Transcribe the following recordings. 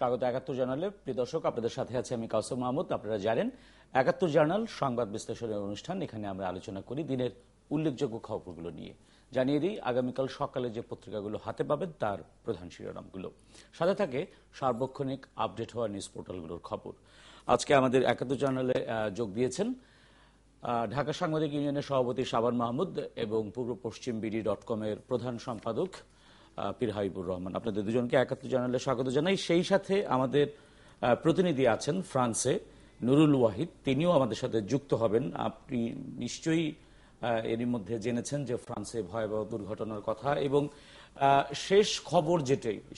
স্বাগত ৭১ জার্নালে। প্রিয় দর্শক, আপনাদের সাথে আছে আমি কাউসার মাহমুদ। আপনারা জানেন ৭১ জার্নাল সংবাদ বিশ্লেষণের অনুষ্ঠান। এখানে আমরা আলোচনা করি দিনের উল্লেখযোগ্য খবরগুলো নিয়ে। জানিয়ে দিই, আগামীকাল সকালে যে পত্রিকাগুলো হাতে পাবেন তার প্রধান শিরোনামগুলো, সাথে থাকে সার্বক্ষণিক আপডেট হওয়া নিউজ পোর্টালগুলোর খবর। আজকে আমাদের ৭১ জার্নালে যোগ দিয়েছেন ঢাকা সাংবাদিক ইউনিয়নের সভাপতি শাবান মাহমুদ এবং পূর্ব পশ্চিম BD.com এর প্রধান সম্পাদক পীর হাবিবুর রহমান। আপনাদের দুজনকে ৭১ জার্নালে স্বাগত জানাই। সেই সাথে আমাদের প্রতিনিধি আছেন ফ্রান্সে, নুরুল ওয়াহিদ, তিনিও আমাদের সাথে যুক্ত হবেন। আপনি নিশ্চয়ই এরই মধ্যে জেনেছেন যে ফ্রান্সে ভয়াবহ দুর্ঘটনার কথা, এবং শেষ খবর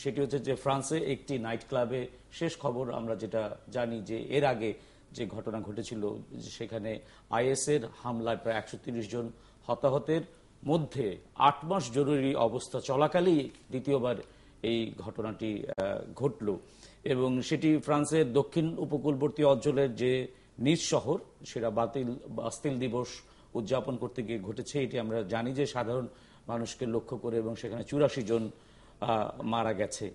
সেটি হচ্ছে যে ফ্রান্সে একটি নাইট ক্লাবে শেষ খবর আমরা যেটা জানি যে এর আগে যে ঘটনা ঘটেছিল সেখানে আইএসের হামলায় প্রায় ১৩০ জন হতাহতের মধ্যে ৮ মাস জরুরি অবস্থা চলাকালেই দ্বিতীয়বার এই ঘটনাটি ঘটল, এবং সেটি ফ্রান্সের দক্ষিণ উপকূলবর্তী অঞ্চলের যে নিজ শহর সেটা বাস্তিল দিবস উদযাপন করতে গিয়ে ঘটেছে। এটি আমরা জানি যে সাধারণ মানুষকে লক্ষ্য করে, এবং সেখানে ৮৪ জন মারা গেছে।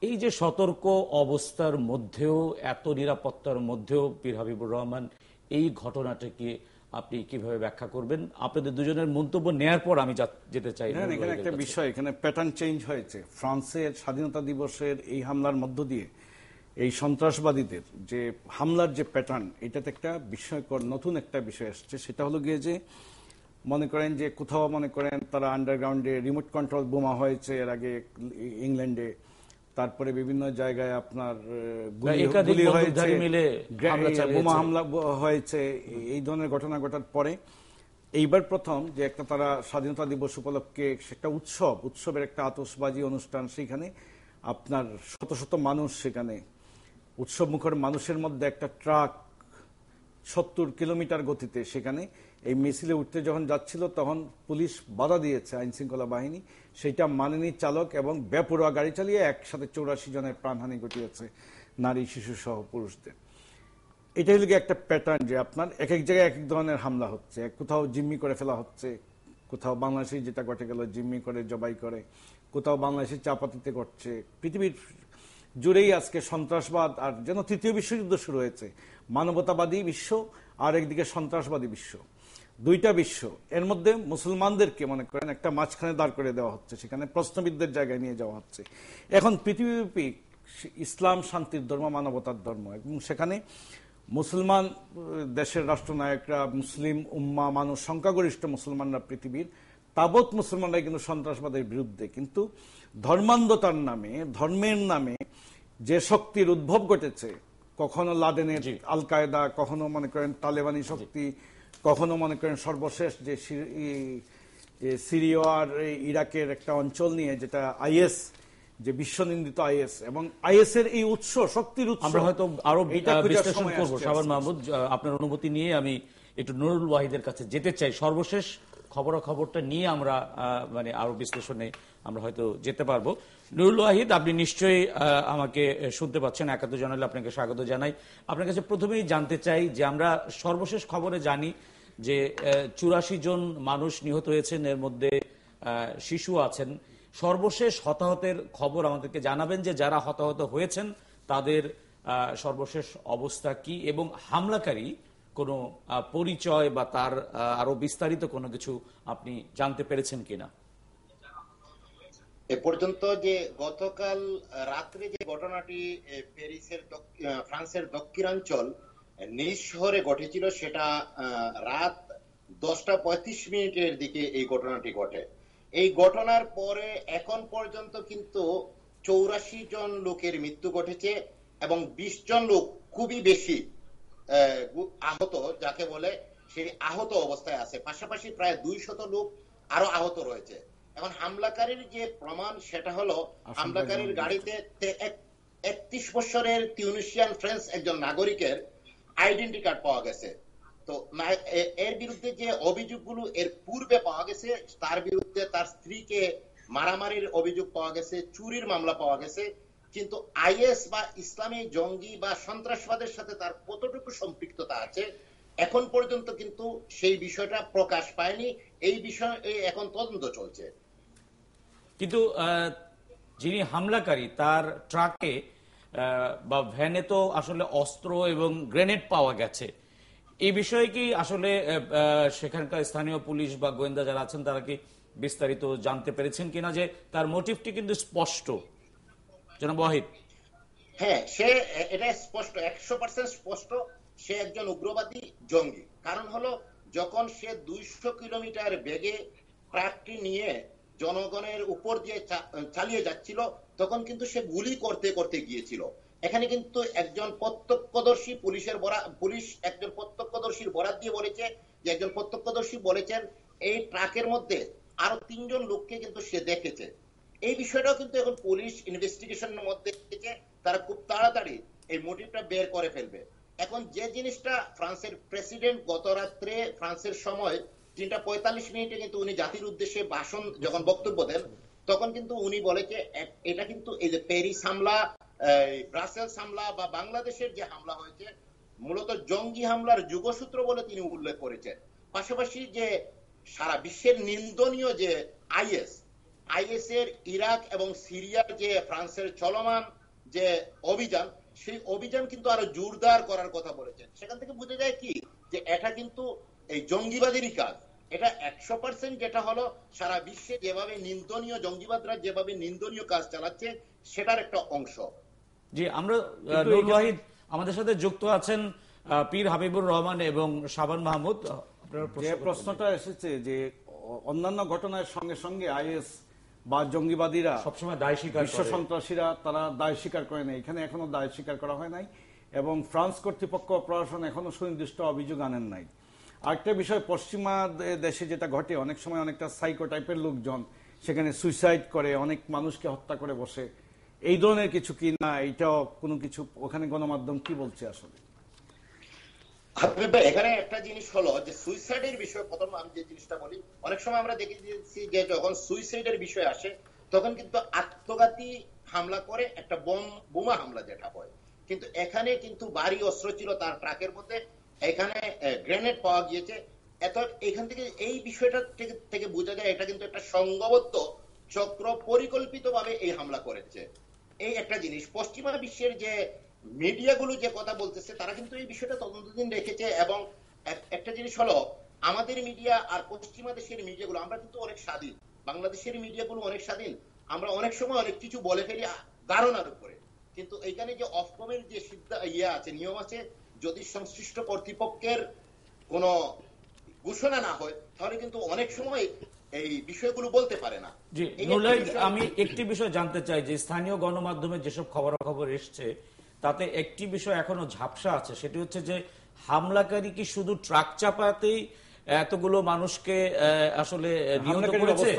এই যে সতর্ক অবস্থার মধ্যেও, এত নিরাপত্তার মধ্যেও পীর হাবিবুর রহমান, এই ঘটনাটাকে আপনি কিভাবে ব্যাখ্যা করবেন? আপনাদের দুজনের মন্তব্য নেয়ার পর আমি যেতে চাই। এখানে একটা বিষয়, এখানে প্যাটার্ন চেঞ্জ হয়েছে। ফ্রান্সের স্বাধীনতা দিবসের এই হামলার মধ্য দিয়ে এই সন্ত্রাসবাদীদের যে হামলার যে প্যাটার্ন, এটাতে একটা বিস্ময়কর নতুন একটা বিষয় আসছে। সেটা হলো গিয়ে যে মনে করেন যে কোথাও মনে করেন তারা আন্ডারগ্রাউন্ডে রিমোট কন্ট্রোল বোমা হয়েছে এর আগে ইংল্যান্ডে, তারপরে বিভিন্ন জায়গায় আপনার গুলি হয়েছে, বোমা হামলা হয়েছে, এই ধরনের ঘটনা ঘটার পরে এইবার প্রথম যে একটা তারা স্বাধীনতা দিবস উপলক্ষে একটা উৎসবের একটা আতশবাজি অনুষ্ঠান, সেখানে আপনার শত শত মানুষ, সেখানে উৎসবমুখর মানুষের মধ্যে একটা ট্রাক ৭০ কিলোমিটার গতিতে সেখানে এই মিছিলে উঠতে যখন যাচ্ছিল তখন পুলিশ বাধা দিয়েছে, আইন শৃঙ্খলা বাহিনী সেটা মানেনি চালক, এবং বেপরোয়া গাড়ি চালিয়ে একসাথে ৮৪ জনের প্রাণহানি ঘটিয়েছে, নারী শিশু সহ পুরুষদের। এটাই হলো একটা প্যাটার্ন যে আপনার এক এক জায়গায় এক এক ধরনের হামলা হচ্ছে। কোথাও জিম্মি করে ফেলা হচ্ছে, কোথাও বাংলাদেশে যেটা ঘটে গেল জিম্মি করে জবাই করে, কোথাও বাংলাদেশের চাপাতিতে করছে। পৃথিবীর জুড়েই আজকে সন্ত্রাসবাদ, আর যেন তৃতীয় বিশ্বযুদ্ধ শুরু হয়েছে। মানবতাবাদী বিশ্ব আর একদিকে সন্ত্রাসবাদী বিশ্ব, দুইটা বিশ্ব। এর মধ্যে মুসলমানদেরকে মনে করেন একটা মাঝখানে দাঁড় করে দেওয়া হচ্ছে, সেখানে প্রশ্নবিদদের জায়গায় নিয়ে যাওয়া হচ্ছে। এখন পৃথিবীব্যাপী ইসলাম শান্তির ধর্ম, মানবতার ধর্ম, এবং সেখানে মুসলমান দেশের রাষ্ট্রনায়করা, মুসলিম উম্মা মানুষ, সংখ্যাগরিষ্ঠ মুসলমানরা পৃথিবীর, তাবৎ মুসলমানরা কিন্তু সন্ত্রাসবাদের বিরুদ্ধে। কিন্তু ধর্মান্ধতার নামে, ধর্মের নামে যে শক্তির উদ্ভব ঘটেছে, কখনো লাদেনের আল কায়দা, কখনো মনে করেন তালেবানি শক্তি, কখনো মনে করেন সর্বশেষ যে সিরিয়া আর ইরাকের একটা অঞ্চল নিয়ে যেটা আইএস, যে বিশ্বনিন্দিত আইএস, এবং আইএস এর এই উৎস, শক্তির উৎস আমরা হয়তো আরো বিশ্লেষণ করব। শাবান মাহমুদ, আপনার অনুমতি নিয়ে আমি একটু নুরুল ওয়াহিদের কাছে যেতে চাই। সর্বশেষ খবরটা নিয়ে আমরা আরো বিশ্লেষণে আমরা হয়তো যেতে পারবো। নুরুল ওয়াহিদ, আপনি নিশ্চয়ই আমাকে শুনতে পাচ্ছেন। ৭১ জার্নালে আপনাকে স্বাগত জানাই। আপনার কাছে প্রথমেই জানতে চাই যে আমরা সর্বশেষ খবরে জানি যে ৮৪ জন মানুষ নিহত হয়েছেন, এর মধ্যে শিশু আছেন। সর্বশেষ হতাহতের খবর আমাদেরকে জানাবেন যে যারা হতাহত হয়েছেন তাদের সর্বশেষ অবস্থা কি, এবং হামলাকারী কোনো পরিচয় বা তার আরো বিস্তারিত কোনো কিছু আপনি জানতে পেরেছেন কিনা? এ পর্যন্ত যে গতকাল রাত্রে যে ঘটনাটি ফ্রান্সের দক্ষিণাঞ্চল নিজ শহরে ঘটেছিল, সেটা রাত 10:35 দিকে এই ঘটনাটি ঘটে। এই ঘটনার পরে এখন পর্যন্ত কিন্তু ৮৪ জন লোকের মৃত্যু ঘটেছে, এবং ২০ জন লোক খুবই বেশি আহত, যাকে বলে সেই আহত অবস্থায় আছে। পাশাপাশি প্রায় ২০০ লোক আরো আহত রয়েছে। এখন হামলাকারীর যে প্রমাণ, সেটা হলো হামলাকারীর গাড়িতে ৩১ বছরের তিউনিসিয়ান ফ্রেঞ্চ একজন নাগরিকের আইডেন্টি কার্ড পাওয়া গেছে। তো এর বিরুদ্ধে যে অভিযোগগুলো এর পূর্বে পাওয়া গেছে, তার বিরুদ্ধে তার স্ত্রীকে মারামারির অভিযোগ পাওয়া গেছে, চুরির মামলা পাওয়া গেছে, কিন্তু আইএস বা ইসলামী জঙ্গি বা সন্ত্রাসবাদের সাথে তার কতটুকু সম্পৃক্ততা আছে এখন পর্যন্ত কিন্তু সেই বিষয়টা প্রকাশ পায়নি। এই বিষয়ে এখন তদন্ত চলছে। কিন্তু যিনি হামলাকারী তার ট্রাকে বা ভ্যানে তো আসলে অস্ত্র এবং গ্রেনেড পাওয়া গেছে। এই বিষয়ে কি আসলে সেখানকার স্থানীয় পুলিশ বা গোয়েন্দা যারা আছেন তারা কি বিস্তারিত জানতে পেরেছেন কিনা, যে তার মোটিভটি কিন্তু স্পষ্ট? জনাব ওয়াহিদ। হ্যাঁ, এটা স্পষ্ট, 100% স্পষ্ট। সে একজন উগ্রবাদী জঙ্গি। কারণ হলো, যখন সে 200 কিলোমিটার বেগে ট্রাকটি নিয়ে জনগণের উপর দিয়ে চালিয়ে যাচ্ছিল, তখন কিন্তু সে গুলি করতে করতে গিয়েছিল। এখানে কিন্তু একজন প্রত্যক্ষদর্শী পুলিশ একজন প্রত্যক্ষদর্শীর বরাত দিয়ে বলেছে যে, একজন প্রত্যক্ষদর্শী বলেছেন এই ট্রাকের মধ্যে আরো 3 জন লোককে কিন্তু সে দেখেছে। এই বিষয়টাও কিন্তু এখন পুলিশ ইনভেস্টিগেশনের মধ্যে থেকে তারা খুব তাড়াতাড়ি এই মোটিভটা বের করে ফেলবে। এখন যে জিনিসটা, ফ্রান্সের প্রেসিডেন্ট গত রাত্রে ফ্রান্সের সময় 3:45 কিন্তু উনি জাতির উদ্দেশ্যে ভাষণ যখন বক্তব্য দেন, তখন কিন্তু উনি বলে যে এটা কিন্তু এই যে প্যারিস হামলা, ব্রাসেলস হামলা বা বাংলাদেশের যে হামলা হয়েছে, মূলত জঙ্গি হামলার যুগসূত্র বলে তিনি উল্লেখ করেছেন। পাশাপাশি যে সারা বিশ্বের নিন্দনীয় যে আইএস এর ইরাক এবং সিরিয়ার যে ফ্রান্সের চলমান যে অভিযান, সেই অভিযান কিন্তু আরো জোরদার করার কথা বলেছেন। সেখান থেকে বোঝা যায় কি, যে এটা কিন্তু এই জঙ্গিবাদেরই কাজ। এটা 100% যেটা হলো সারা বিশ্বে যেভাবে নিন্দনীয় জঙ্গিবাদরা যেভাবে নিন্দনীয় কাজ চালাচ্ছে, সেটার একটা অংশ। জি, আমরা নুরুল ওয়াহিদ আমাদের সাথে যুক্ত আছেন, পীর হাবিবুর রহমান এবং শাবান মাহমুদ। যে প্রশ্নটা এসেছে যে অন্যান্য ঘটনার সঙ্গে সঙ্গে আইএস বা জঙ্গিবাদীরা সবসময় দায় স্বীকার বিশ্ব সন্ত্রাসীরা তারা দায় স্বীকার করে নাই, এখানে এখনো দায় স্বীকার করা হয় নাই এবং ফ্রান্স কর্তৃপক্ষ প্রশাসন এখনো সুনির্দিষ্ট অভিযোগ আনেন নাই। আরেকটা বিষয়, পশ্চিমা দেশে যেটা ঘটে, অনেক সময় অনেকটা সাইকো টাইপের লোকজন সেখানে সুইসাইড করে, অনেক মানুষকে হত্যা করে বসে, এই ধরনের কিছু কি না, এইটাও কোনো কিছু ওখানে গণমাধ্যম কি বলছে আসলে? এখানে একটা জিনিস হলো যে সুইসাইডের বিষয়ে প্রথম আমি যে জিনিসটা বলি, অনেক সময় আমরা দেখেছি যে যখন সুইসাইডের বিষয় আসে তখন কিন্তু আত্মঘাতী হামলা করে, একটা বোমা হামলা যেটা হয়। কিন্তু এখানে কিন্তু ভারী অস্ত্র ছিল তার ট্রাকের মধ্যে, এখানে গ্রেনেড পাওয়া গিয়েছে। এখান থেকে এই বিষয়টা থেকে বোঝা যায় এটা কিন্তু একটা সংঘবদ্ধ চক্র পরিকল্পিতভাবে এই হামলা করেছে। এই একটা জিনিস। পশ্চিমা বিশ্বের যে মিডিয়াগুলো যে কথা বলতেছে, তারা কিন্তু এই বিষয়টা তদন্তদিন রেখেছে। এবং একটা জিনিস হলো, আমাদের মিডিয়া আর পশ্চিমা দেশের মিডিয়াগুলো, আমরা কিন্তু অনেক স্বাধীন। বাংলাদেশের মিডিয়াগুলো অনেক স্বাধীন, আমরা অনেক সময় অনেক কিছু বলে ফেলি ধারণার উপরে। কিন্তু এখানে যে অফকমের যে আছে, নিয়ম আছে, যদি সংশ্লিষ্ট কর্তৃপক্ষের কোন ঘোষণা না হয়, তাহলে কিন্তু অনেক সময় এই বিষয়গুলো বলতে পারে না। জি নুরুল, আমি একটি বিষয় জানতে চাই যে স্থানীয় গণমাধ্যমে যেসব খবরাখবর এসছে তাতে একটি বিষয় এখনো ঝাপসা আছে, সেটি হচ্ছে যে হামলাকারী কি শুধু ট্রাক চাপাতেই এতগুলো মানুষকে আসলে নিহত করেছে,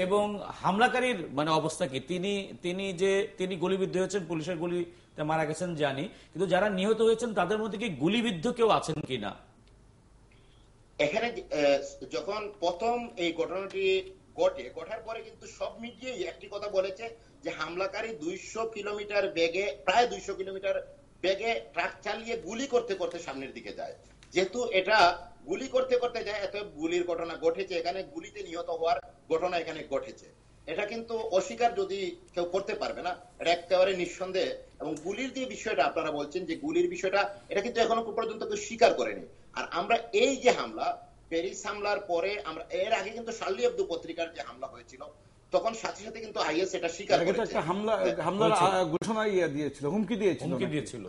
এবং হামলাকারীর মানে অবস্থা কি, তিনি গুলিবিদ্ধ হয়েছেন, পুলিশের গুলিতে মারা গেছেন জানি, কিন্তু যারা নিহত হয়েছেন তাদের মধ্যে কি গুলিবিদ্ধ কেউ আছেন কিনা? এখানে যখন প্রথম এই ঘটনাটি ঘটার পরে কিন্তু সব মিডিয়াই একটি কথা বলেছে যে হামলাকারী 200 কিলোমিটার বেগে, প্রায় 200 কিলোমিটার বেগে ট্রাক চালিয়ে গুলি করতে করতে সামনের দিকে যায়। যেহেতু এটা গুলি করতে করতে যায়, এত গুলির ঘটনা ঘটেছে, এখানে গুলিতে নিহত হওয়ার ঘটনা এখানে ঘটেছে। এটা কিন্তু অস্বীকার যদি কেউ করতে পারবে না, এটা একেবারে নিঃসন্দেহে। এবং গুলির যে বিষয়টা আপনারা বলছেন, যে গুলির বিষয়টা, এটা কিন্তু এখনো পর্যন্ত কেউ স্বীকার করেনি। আর আমরা এই যে হামলা, প্যারিস হামলার পরে, আমরা এর আগে কিন্তু শার্লি এবদো পত্রিকার যে হামলা হয়েছিল, তখন সাথে সাথে কিন্তু আইএস এটা স্বীকার করেছে। হামলার ঘোষণা দিয়েছিল, হুমকি দিয়েছিল।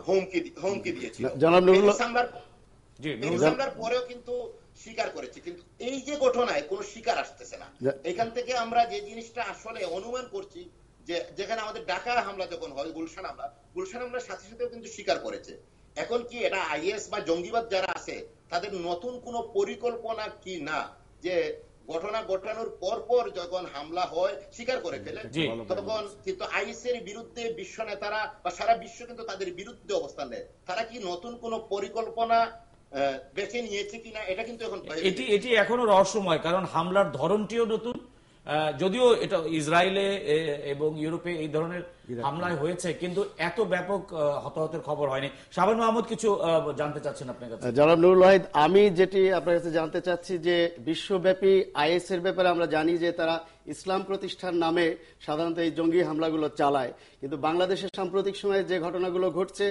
প্যারিস হামলার পরেও কিন্তু স্বীকার করেছে। কিন্তু এই যে ঘটনায় কোনো স্বীকার আসতেছে না। এখান থেকে আমরা যে জিনিসটা আসলে অনুমান করছি, যে যেখানে আমাদের ঢাকা হামলা যখন হয়, গুলশান হামলার সাথে সাথেও কিন্তু স্বীকার করেছে। এখন কি এটা আইএস বা জঙ্গিবাদ যারা আছে তাদের নতুন কোন পরিকল্পনা কি না, যে ঘটনা ঘটানোর পর যখন হামলা হয় স্বীকার করে ফেলে, তখন কিন্তু আইএস এর বিরুদ্ধে বিশ্ব নেতারা বা সারা বিশ্ব কিন্তু তাদের বিরুদ্ধে অবস্থান নেয়। তারা কি নতুন কোন পরিকল্পনা বেছে নিয়েছে কিনা, এটা কিন্তু এখন এটি এখনো রহস্যময়, কারণ হামলার ধরনটিও নতুন, যদিও এটা ইসরায়েলে এবং ইউরোপে এই ধরনের হামলায় হয়েছে, কিন্তু এত ব্যাপক হতাহতের খবর হয়নি। শাবান মাহমুদ কিছু জানতে চাচ্ছেন আপনার কাছে। জনাব নুরুল ওয়াহিদ, আমি যেটি আপনার কাছে জানতে চাচ্ছি যে বিশ্বব্যাপী আইএস এর ব্যাপারে আমরা জানি যে তারা ইসলাম প্রতিষ্ঠার নামে সাধারণত এই জঙ্গি হামলাগুলো চালায়, কিন্তু বাংলাদেশের সাম্প্রতিক সময়ে যে ঘটনাগুলো ঘটছে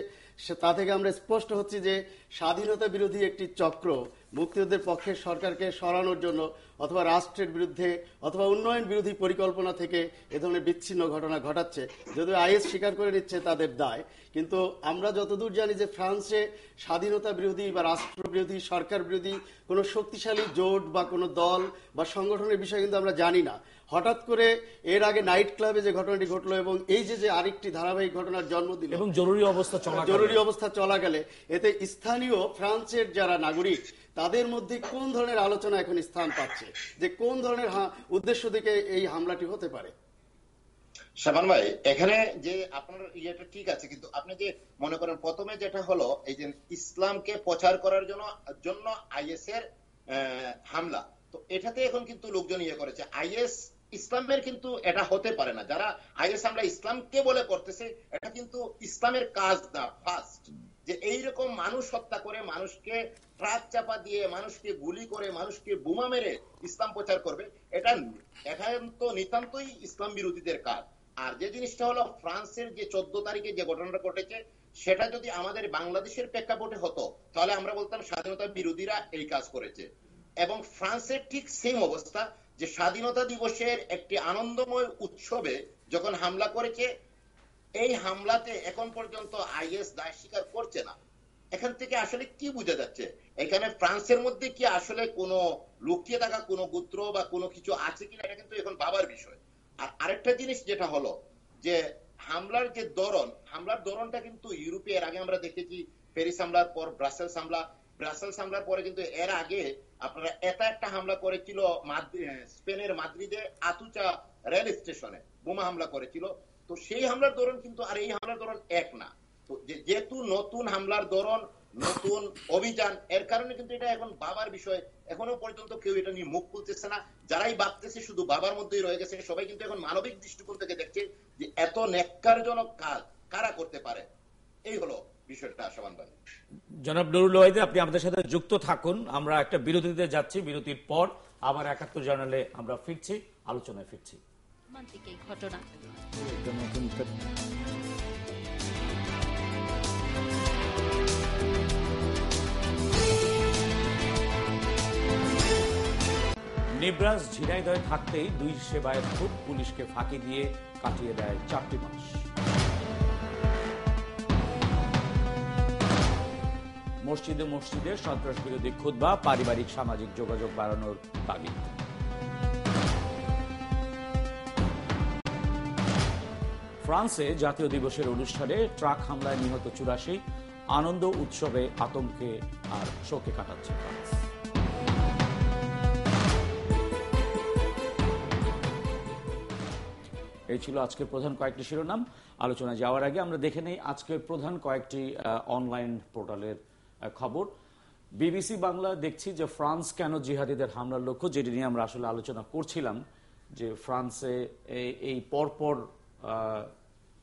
তা থেকে আমরা স্পষ্ট হচ্ছে যে স্বাধীনতা বিরোধী একটি চক্র মুক্তিযুদ্ধের পক্ষের সরকারকে সরানোর জন্য অথবা রাষ্ট্রের বিরুদ্ধে অথবা উন্নয়ন বিরোধী পরিকল্পনা থেকে এ ধরনের বিচ্ছিন্ন ঘটনা ঘটাচ্ছে। যদিও আইএস স্বীকার করে নিচ্ছে তাদের দায়, কিন্তু আমরা যতদূর জানি যে ফ্রান্সে স্বাধীনতা বিরোধী বা রাষ্ট্র বিরোধী সরকার বিরোধী কোনো শক্তিশালী জোট বা কোনো দল বা সংগঠনের বিষয় কিন্তু আমরা জানি না। হঠাৎ করে এর আগে নাইট ক্লাবে যে ঘটনাটি ঘটলো এবং এই যে আরেকটি ধারাবাহিক ঘটনার জন্ম দিল এবং জরুরি অবস্থা চলাকালে এতে স্থানীয় ফ্রান্সের যারা নাগরিক তাদের মধ্যে কোন ধরনের আলোচনা এখন স্থান পাচ্ছে যে কোন ধরনের উদ্দেশ্য থেকে এই হামলাটি হতে পারে? শাবান ভাই, এখানে যে আপনার ইয়েটা ঠিক আছে, কিন্তু আপনি যে মনে করেন প্রথমে যেটা হলো এই যে ইসলামকে প্রচার করার জন্য আইএস এর হামলা, তো এটাতে এখন কিন্তু লোকজন ইয়ে করেছে আইএস ইসলামের, কিন্তু এটা হতে পারে না। যারা আইএস হামলা ইসলামকে বলে করতেছে, এটা কিন্তু ইসলামের কাজ না। ফার্স্ট যে এইরকম মানুষ হত্যা করে, মানুষকে ট্রাক চাপা দিয়ে, মানুষকে গুলি করে, মানুষকে বোমা মেরে ইসলাম প্রচার করবে, এটা তো নিতান্তই ইসলাম বিরোধীদের কাজ। আর যে জিনিসটা হলো ফ্রান্সের যে 14 তারিখে যে ঘটনাটা ঘটেছে, সেটা যদি আমাদের বাংলাদেশের প্রেক্ষাপটে হতো তাহলে আমরা বলতাম স্বাধীনতা বিরোধীরা এই কাজ করেছে। এবং ফ্রান্সের ঠিক সেম অবস্থা, যে স্বাধীনতা দিবসের একটি আনন্দময় উৎসবে যখন হামলা করেছে, এই হামলাতে এখন পর্যন্ত আইএস দায় স্বীকার করছে না। এখান থেকে আসলে কি বোঝা যাচ্ছে, এখানে ফ্রান্সের মধ্যে কি আসলে কোনো লুকিয়ে থাকা কোনো গোত্র বা কোনো কিছু আছে কিনা, এটা কিন্তু এখন ভাবার বিষয়। আর আরেকটা জিনিস যেটা হলো যে হামলার ধরনটা কিন্তু ইউরোপে এর আগে আমরা দেখেছি, প্যারিস হামলার পর ব্রাসেলস হামলার পরে কিন্তু এর আগে আপনারা একটা হামলা করেছিল স্পেনের মাদ্রিদে আতুচা রেল স্টেশনে বোমা হামলা করেছিল। তো সেই হামলার ধরন কিন্তু আর এই হামলার ধরন এক না। তো যেহেতু নতুন হামলার ধরন, নতুন অভিযান, এর কারণে কিন্তু এটা এখন বাবার বিষয়। এখনো পর্যন্ত কেউ এটা নিয়ে মুখ খুলতেছে না। যারাই ভাবতেছে শুধু বাবার মধ্যেই রয়ে গেছে, সবাই কিন্তু এখন মানবিক দৃষ্টিকোণ থেকে দেখছে যে এত ন্যাক্কারজনক কাজ কারা করতে পারে। এই হলো বিষয়টা। শাবান ভাই, জনাব নুরুল ওয়াহিদ, আপনি আমাদের সাথে যুক্ত থাকুন। আমরা একটা বিরতিতে যাচ্ছি, বিরতির পর আবার ৭১ জার্নালে আমরা ফিরছি, আলোচনায় ফিরছি। ঘটনা নিবরাজ ঝিনাইদহে থাকতেই 2 সেবায়েত খুব পুলিশকে ফাঁকি দিয়ে কাটিয়ে দেয় 4টি মাস। মসজিদে সন্ত্রাস বিরোধী খুতবা, পারিবারিক সামাজিক যোগাযোগ বাড়ানোর তাগিদ। ফ্রান্সে জাতীয় দিবসের অনুষ্ঠানে ট্রাক হামলায় নিহত 84, আনন্দ উৎসবে আতঙ্কে আর শোকে কাটাচ্ছে ফ্রান্স। এই ছিল আজকের প্রধান কয়েকটি শিরোনাম। আলোচনায় যাওয়ার আগে আমরা দেখে নেই আজকের প্রধান কয়েকটি অনলাইন পোর্টালের খবর। বিবিসি বাংলা দেখছি যে ফ্রান্স কেন জিহাদিদের হামলার লক্ষ্য, যেটি নিয়ে আমরা আসলে আলোচনা করছিলাম যে ফ্রান্সে এই পরপর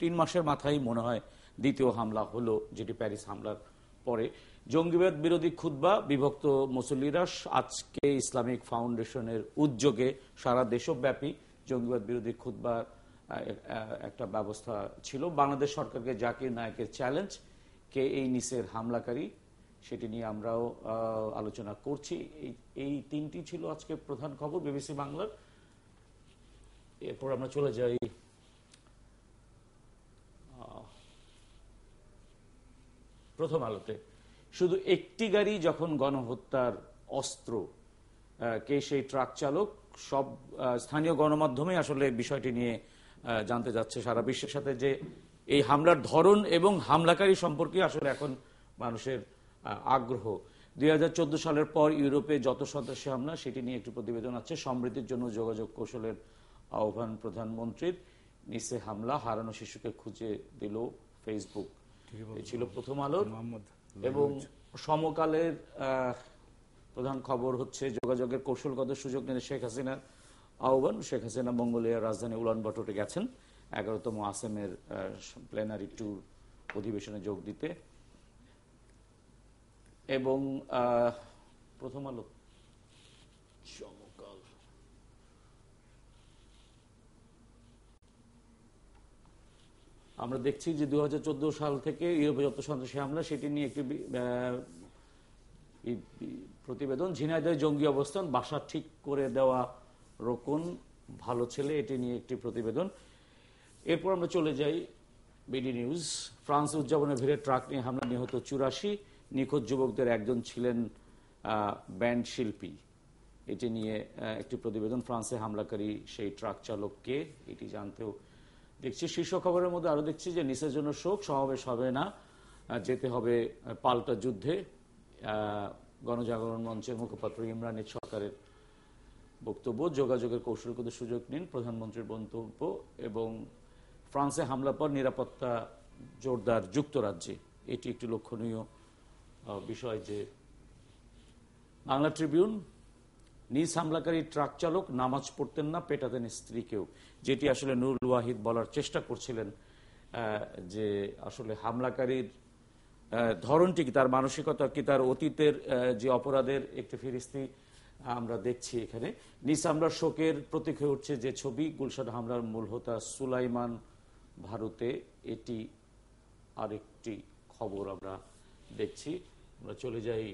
3 মাসের মাথায় মনে হয় দ্বিতীয় হামলা হলো, যেটি প্যারিস হামলার পরে। জঙ্গিবাদ বিরোধী খুতবা, বিভক্ত মুসল্লিরা। আজকে ইসলামিক ফাউন্ডেশনের উদ্যোগে সারা দেশব্যাপী জঙ্গিবাদ বিরোধী খুতবার একটা ব্যবস্থা ছিল। বাংলাদেশ সরকারকে জাকির নায়েকের চ্যালেঞ্জ, কে এই নিসের হামলাকারী, সেটি নিয়ে আমরাও আলোচনা করছি। এই 3টি ছিল আজকে প্রধান খবর বিবিসি বাংলার। এরপর আমরা চলে যাই প্রথম আলোতে। শুধু একটি গাড়ি যখন গণহত্যার অস্ত্র, কে সেই ট্রাক চালক, সব স্থানীয় গণমাধ্যমে আসলে বিষয়টি নিয়ে জানতে যাচ্ছে সারা বিশ্বের সাথে, যে এই হামলার ধরন এবং হামলাকারী সম্পর্কে আসলে এখন মানুষের আগ্রহ। 2014 সালের পর ইউরোপে যত সন্ত্রাসী হামলা, সেটি নিয়ে একটি প্রতিবেদন আছে। সমৃদ্ধির জন্য যোগাযোগ কৌশলের আহ্বান প্রধানমন্ত্রীর। নিসে হামলা, হারানো শিশুকে খুঁজে দিল ফেসবুক। এই ছিল প্রথম আলোর। এবং সমকালের প্রধান খবর হচ্ছে যোগাযোগের কৌশলগত সুযোগ নিয়ে শেখ হাসিনার আহ্বান। শেখ হাসিনা মঙ্গোলিয়ার রাজধানী উলানবাটরে গেছেন 11তম আসেমের প্লেনারি ট্যুর অধিবেশনে যোগ দিতে। এবং প্রথম আলো চমকাল আমরা দেখছি যে 2014 সাল থেকে ইউরোপে যত সন্ত্রাসী হামলা সেটি নিয়ে একটি প্রতিবেদন। ঝিনাইদহে জঙ্গি অবস্থান, বাসা ঠিক করে দেওয়া রোকন ভালো ছেলে, এটি নিয়ে একটি প্রতিবেদন। এরপর আমরা চলে যাই বিডি নিউজ। ফ্রান্স উদযাপনের ভিড়ে ট্রাক নিয়ে হামলা, নিহত 84, নিখোঁজ যুবকদের একজন ছিলেন ব্যান্ড শিল্পী। এটি নিয়ে একটি প্রতিবেদন। ফ্রান্সে হামলাকারী সেই ট্রাক চালককে, এটি জানতেও দেখছি। শীর্ষ খবরের মধ্যে আরো দেখছি যে নিসের জন্য শোক, সমাবেশ হবে না, যেতে হবে পাল্টা যুদ্ধে। গণজাগরণ মঞ্চের মুখপাত্র ইমরানের সরকারের বক্তব্য। যোগাযোগের কৌশলগত সুযোগ নিন, প্রধানমন্ত্রীর মন্তব্য। এবং ফ্রান্সে হামলা পর নিরাপত্তা জোরদার যুক্তরাজ্যে, এটি একটি লক্ষণীয় বিষয়। যে বাংলা ট্রিবিউন, নিজ হামলাকারী ট্রাক চালক নামাজ পড়তেন না, পেটাতেন স্ত্রীকেও, যেটি আসলে নুরুল ওয়াহিদ বলার চেষ্টা করছিলেন যে আসলে হামলাকারীর ধরনটি কি, তার মানসিকতা কি, তার অতীতের যে অপরাধের একটি ফিরিস্তি আমরা দেখছি এখানে। নিজ হামলার শোকের প্রতীক হয়ে উঠছে যে ছবি, গুলশান হামলার মূল হোতা সুলাইমান ভারতে, এটি আরেকটি খবর আমরা দেখছি। আমরা চলে যাই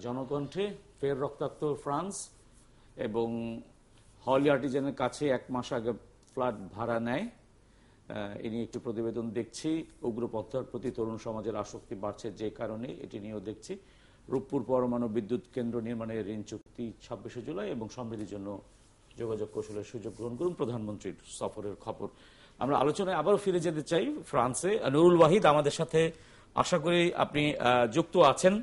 জনকণ্ঠে। ফের রক্তাক্ত ফ্রান্স এবং হলি আর্টিজানের কাছে 1 মাস আগে ফ্ল্যাট ভাড়া নেয়, এ নিয়ে একটি প্রতিবেদন দেখছি। উগ্রপন্থার প্রতি তরুণ সমাজের আসক্তি বাড়ছে যে কারণে, এটি নিয়েও দেখছি। রূপপুর পরমাণু বিদ্যুৎ কেন্দ্র নির্মাণের ঋণ চুক্তি 26শে জুলাই এবং সমৃদ্ধির জন্য যোগাযোগ কৌশলের সুযোগ গ্রহণ করুন, প্রধানমন্ত্রীর সফরের খবর। আমরা আলোচনায় আবারও ফিরে যেতে চাই ফ্রান্সে। নুরুল ওয়াহিদ আমাদের সাথে, আশা করি আপনি যুক্ত আছেন।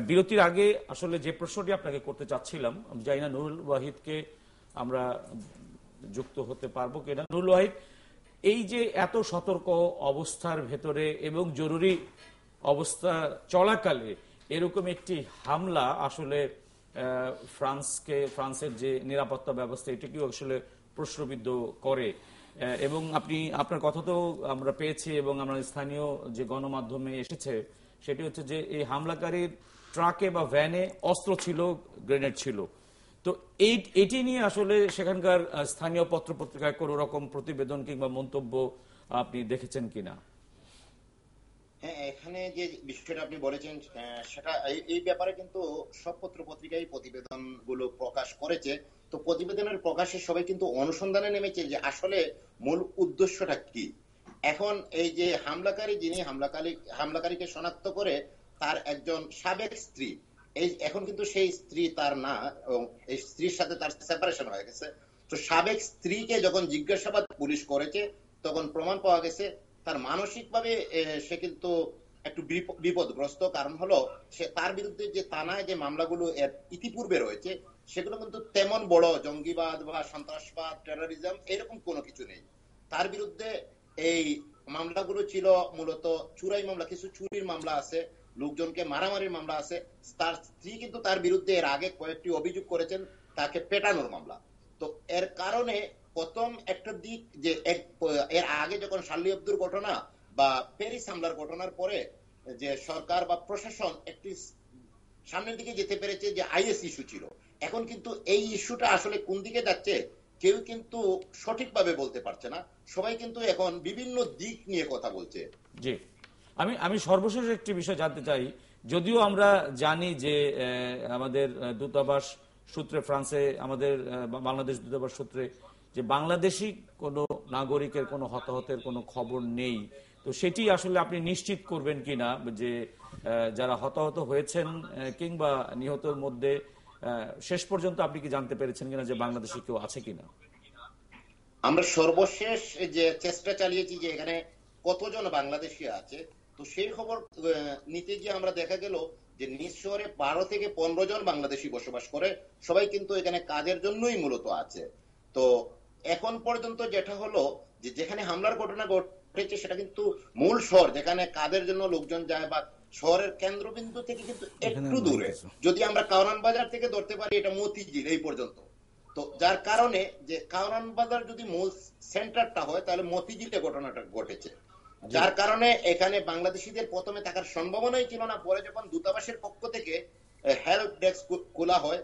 বিরতির আগে আসলে যে প্রশ্নটি আপনাকে করতে চাচ্ছিলাম, আমি জানি না নুরুল ওয়াহিদকে আমরা যুক্ত হতে পারবো কিনা। নুরুল ওয়াহিদ, এই যে এত সতর্ক অবস্থার ভেতরে এবং জরুরি অবস্থা চলাকালে এরকম একটি হামলা আসলে ফ্রান্সের যে নিরাপত্তা ব্যবস্থা এটাকেও আসলে প্রশ্নবিদ্ধ করে। এবং আপনার কথা তো আমরা পেয়েছি এবং আমরা স্থানীয় যে গণমাধ্যমে এসেছে সেটি হচ্ছে যে এই হামলাকারীর ট্রাকে বা ভ্যানে অস্ত্র ছিল, গ্রেনেড ছিল। তো এটি নিয়ে আসলে সেখানকার স্থানীয় পত্রপত্রিকায় কোন রকম প্রতিবেদন কিংবা মন্তব্য আপনি দেখেছেন কিনা? হ্যাঁ, এখানে যে বিষয়টা আপনি বলেছেন সেটা এই ব্যাপারে কিন্তু সব পত্র পত্রিকায় প্রতিবেদন গুলো প্রকাশ করেছে। তো প্রতিবেদনের প্রকাশে সবাই কিন্তু অনুসন্ধানে নেমেছে যে আসলে মূল উদ্দেশ্যটা কি। এখন এই যে হামলাকারী, যিনি হামলাকারীকে শনাক্ত করে তার একজন সাবেক স্ত্রী, এখন কিন্তু সেই স্ত্রী তার না, এবং এই স্ত্রীর সাথে তার সেপারেশন হয়ে গেছে। তো সাবেক স্ত্রীকে যখন জিজ্ঞাসাবাদ পুলিশ করেছে তখন প্রমাণ পাওয়া গেছে তার মানসিকভাবে সে কিন্তু একটু বিপদগ্রস্ত। কারণ হলো সে তার বিরুদ্ধে যে থানায় যে মামলাগুলো এর ইতিপূর্বে রয়েছে সেগুলো কিন্তু তেমন বড় জঙ্গিবাদ বা সন্ত্রাসবাদ, টেরোরিজম এরকম কোনো কিছু নেই। তার বিরুদ্ধে এই মামলাগুলো ছিল মূলত চুরাই মামলা, কিছু চুরির মামলা আছে, লোকজনকে মারামারির মামলা আছে। তার স্ত্রী কিন্তু তার বিরুদ্ধে এর আগে কয়েকটি অভিযোগ করেছেন, তাকে পেটানোর মামলা। তো এর কারণে প্রথম একটা দিক যে এর আগে যখন শার্লি আব্দুর ঘটনা বা প্যারিস হামলার ঘটনার পরে যে সরকার বা প্রশাসন একটি সামনের দিকে যেতে পেরেছে যে আইএস ইস্যু ছিল। এখন কিন্তু এই ইস্যুটা আসলে কোন দিকে যাচ্ছে কেউ কিন্তু সঠিকভাবে বলতে পারছে না। সবাই কিন্তু এখন বিভিন্ন দিক নিয়ে কথা বলছে। জি, আমি সর্বশেষ একটি বিষয় জানতে চাই। যদিও আমরা জানি যে আমাদের দূতাবাস সূত্রে, ফ্রান্সে আমাদের বাংলাদেশ দূতাবাস সূত্রে, যে বাংলাদেশি কোনো নাগরিকের কোনো হতাহতের কোনো খবর নেই। তো সেটি আসলে আপনি নিশ্চিত করবেন কিনা যে যারা হতাহত হয়েছেন কিংবা নিহতের মধ্যে শেষ পর্যন্ত আপনি কি জানতে পেরেছেন কিনা যে বাংলাদেশি কেউ আছে কিনা? আমরা সর্বশেষ যে চেষ্টা চালিয়েছি যে এখানে কতজন বাংলাদেশি আছে, তো সেই খবর নিতে গিয়ে আমরা দেখা গেল যে নিজ শহরে 12 থেকে 15 জন বাংলাদেশি বসবাস করে। সবাই কিন্তু এখানে কাজের জন্যই মূলত আছে। তো এখন পর্যন্ত যেটা হলো যে যেখানে হামলার ঘটনা ঘটেছে সেটা কিন্তু মূল শহর, যেখানে কাজের জন্য লোকজন যায় বা শহরের কেন্দ্রবিন্দু থেকে কিন্তু একটু দূরে। যদি আমরা কারওয়ান বাজার থেকে ধরতে পারি এটা মতিঝিল এই পর্যন্ত। তো যার কারণে যে কারওয়ান বাজার যদি মূল সেন্টারটা হয় তাহলে মতিঝিলে ঘটনাটা ঘটেছে, যার কারণে এখানে বাংলাদেশিদের প্রথমে থাকার সম্ভাবনাই ছিল না। পরে যখন দূতাবাসের পক্ষ থেকে হেল্প ডেস্ক খোলা হয়,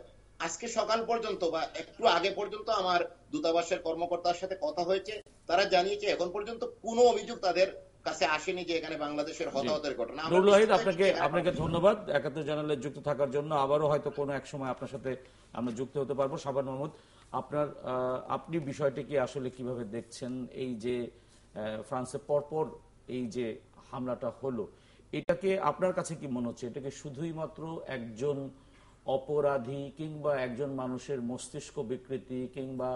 আজকে সকাল পর্যন্ত বা একটু আগে পর্যন্ত আমার দূতাবাসের কর্মকর্তার সাথে কথা হয়েছে, তারা জানিয়েছে এখন পর্যন্ত কোনো অভিযোগ তাদের কাছে আসেনি যে এখানে বাংলাদেশের হতাহতের ঘটনা। নুরুল ওয়াহিদ, আপনাকে ধন্যবাদ ৭১ জানালে যুক্ত থাকার জন্য। আবারও হয়তো কোনো এক সময় আপনার সাথে আমরা যুক্ত হতে পারবো। শাবান মাহমুদ, আপনি বিষয়টিকে আসলে কিভাবে দেখছেন? এই যে ফ্রান্সে পরপর এই যে হামলাটা হলো, এটাকে আপনার কাছে কি মনে হচ্ছে? এটাকে শুধুই মাত্র একজন অপরাধী কিংবা একজন মানুষের মস্তিষ্ক বিকৃতি কিংবা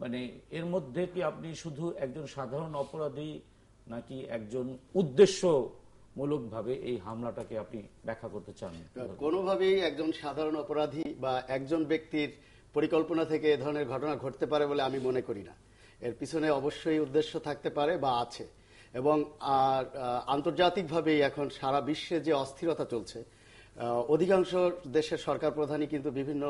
মানে এর মধ্যে কি আপনি শুধু একজন সাধারণ অপরাধী নাকি একজন উদ্দেশ্যমূলকভাবে এই হামলাটাকে আপনি ব্যাখ্যা করতে চান? কোনোভাবেই একজন সাধারণ অপরাধী বা একজন ব্যক্তির পরিকল্পনা থেকে এ ধরনের ঘটনা ঘটতে পারে বলে আমি মনে করি না। এর পিছনে অবশ্যই উদ্দেশ্য থাকতে পারে বা আছে। এবং আন্তর্জাতিকভাবে এখন সারা বিশ্বে যে অস্থিরতা চলছে, অধিকাংশ দেশের সরকার প্রধানই কিন্তু বিভিন্ন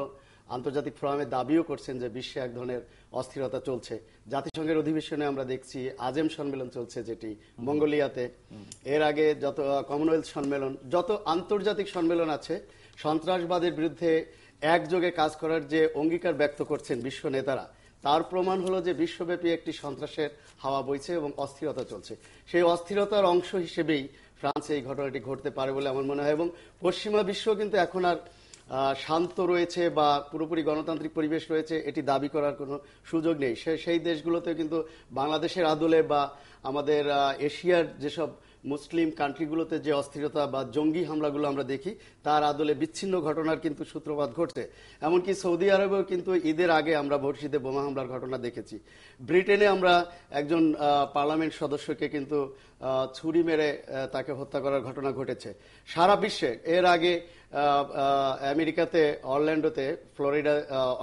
আন্তর্জাতিক ফোরামে দাবিও করছেন যে বিশ্বে এক ধরনের অস্থিরতা চলছে। জাতিসংঘের অধিবেশনে আমরা দেখছি আজেম সম্মেলন চলছে, যেটি মঙ্গোলিয়াতে। এর আগে যত কমনওয়েলথ সম্মেলন, যত আন্তর্জাতিক সম্মেলন আছে, সন্ত্রাসবাদের বিরুদ্ধে একযোগে কাজ করার যে অঙ্গীকার ব্যক্ত করছেন বিশ্ব নেতারা, তার প্রমাণ হলো যে বিশ্বব্যাপী একটি সন্ত্রাসের হাওয়া বইছে এবং অস্থিরতা চলছে। সেই অস্থিরতার অংশ হিসেবেই ফ্রান্সে এই ঘটনাটি ঘটতে পারে বলে আমার মনে হয়। এবং পশ্চিমা বিশ্ব কিন্তু এখন আর শান্ত রয়েছে বা পুরোপুরি গণতান্ত্রিক পরিবেশ রয়েছে এটি দাবি করার কোনো সুযোগ নেই। সেই দেশগুলোতে কিন্তু বাংলাদেশের আদলে বা আমাদের এশিয়ার যেসব মুসলিম কান্ট্রিগুলোতে যে অস্থিরতা বা জঙ্গি হামলাগুলো আমরা দেখি, তার আদলে বিচ্ছিন্ন ঘটনার কিন্তু সূত্রপাত ঘটছে। এমনকি সৌদি আরবেও কিন্তু ঈদের আগে আমরা ভোরশীতে বোমা হামলার ঘটনা দেখেছি। ব্রিটেনে আমরা একজন পার্লামেন্ট সদস্যকে কিন্তু ছুরি মেরে তাকে হত্যা করার ঘটনা ঘটেছে। সারা বিশ্বে এর আগে আমেরিকাতে অরল্যান্ডোতে, ফ্লোরিডা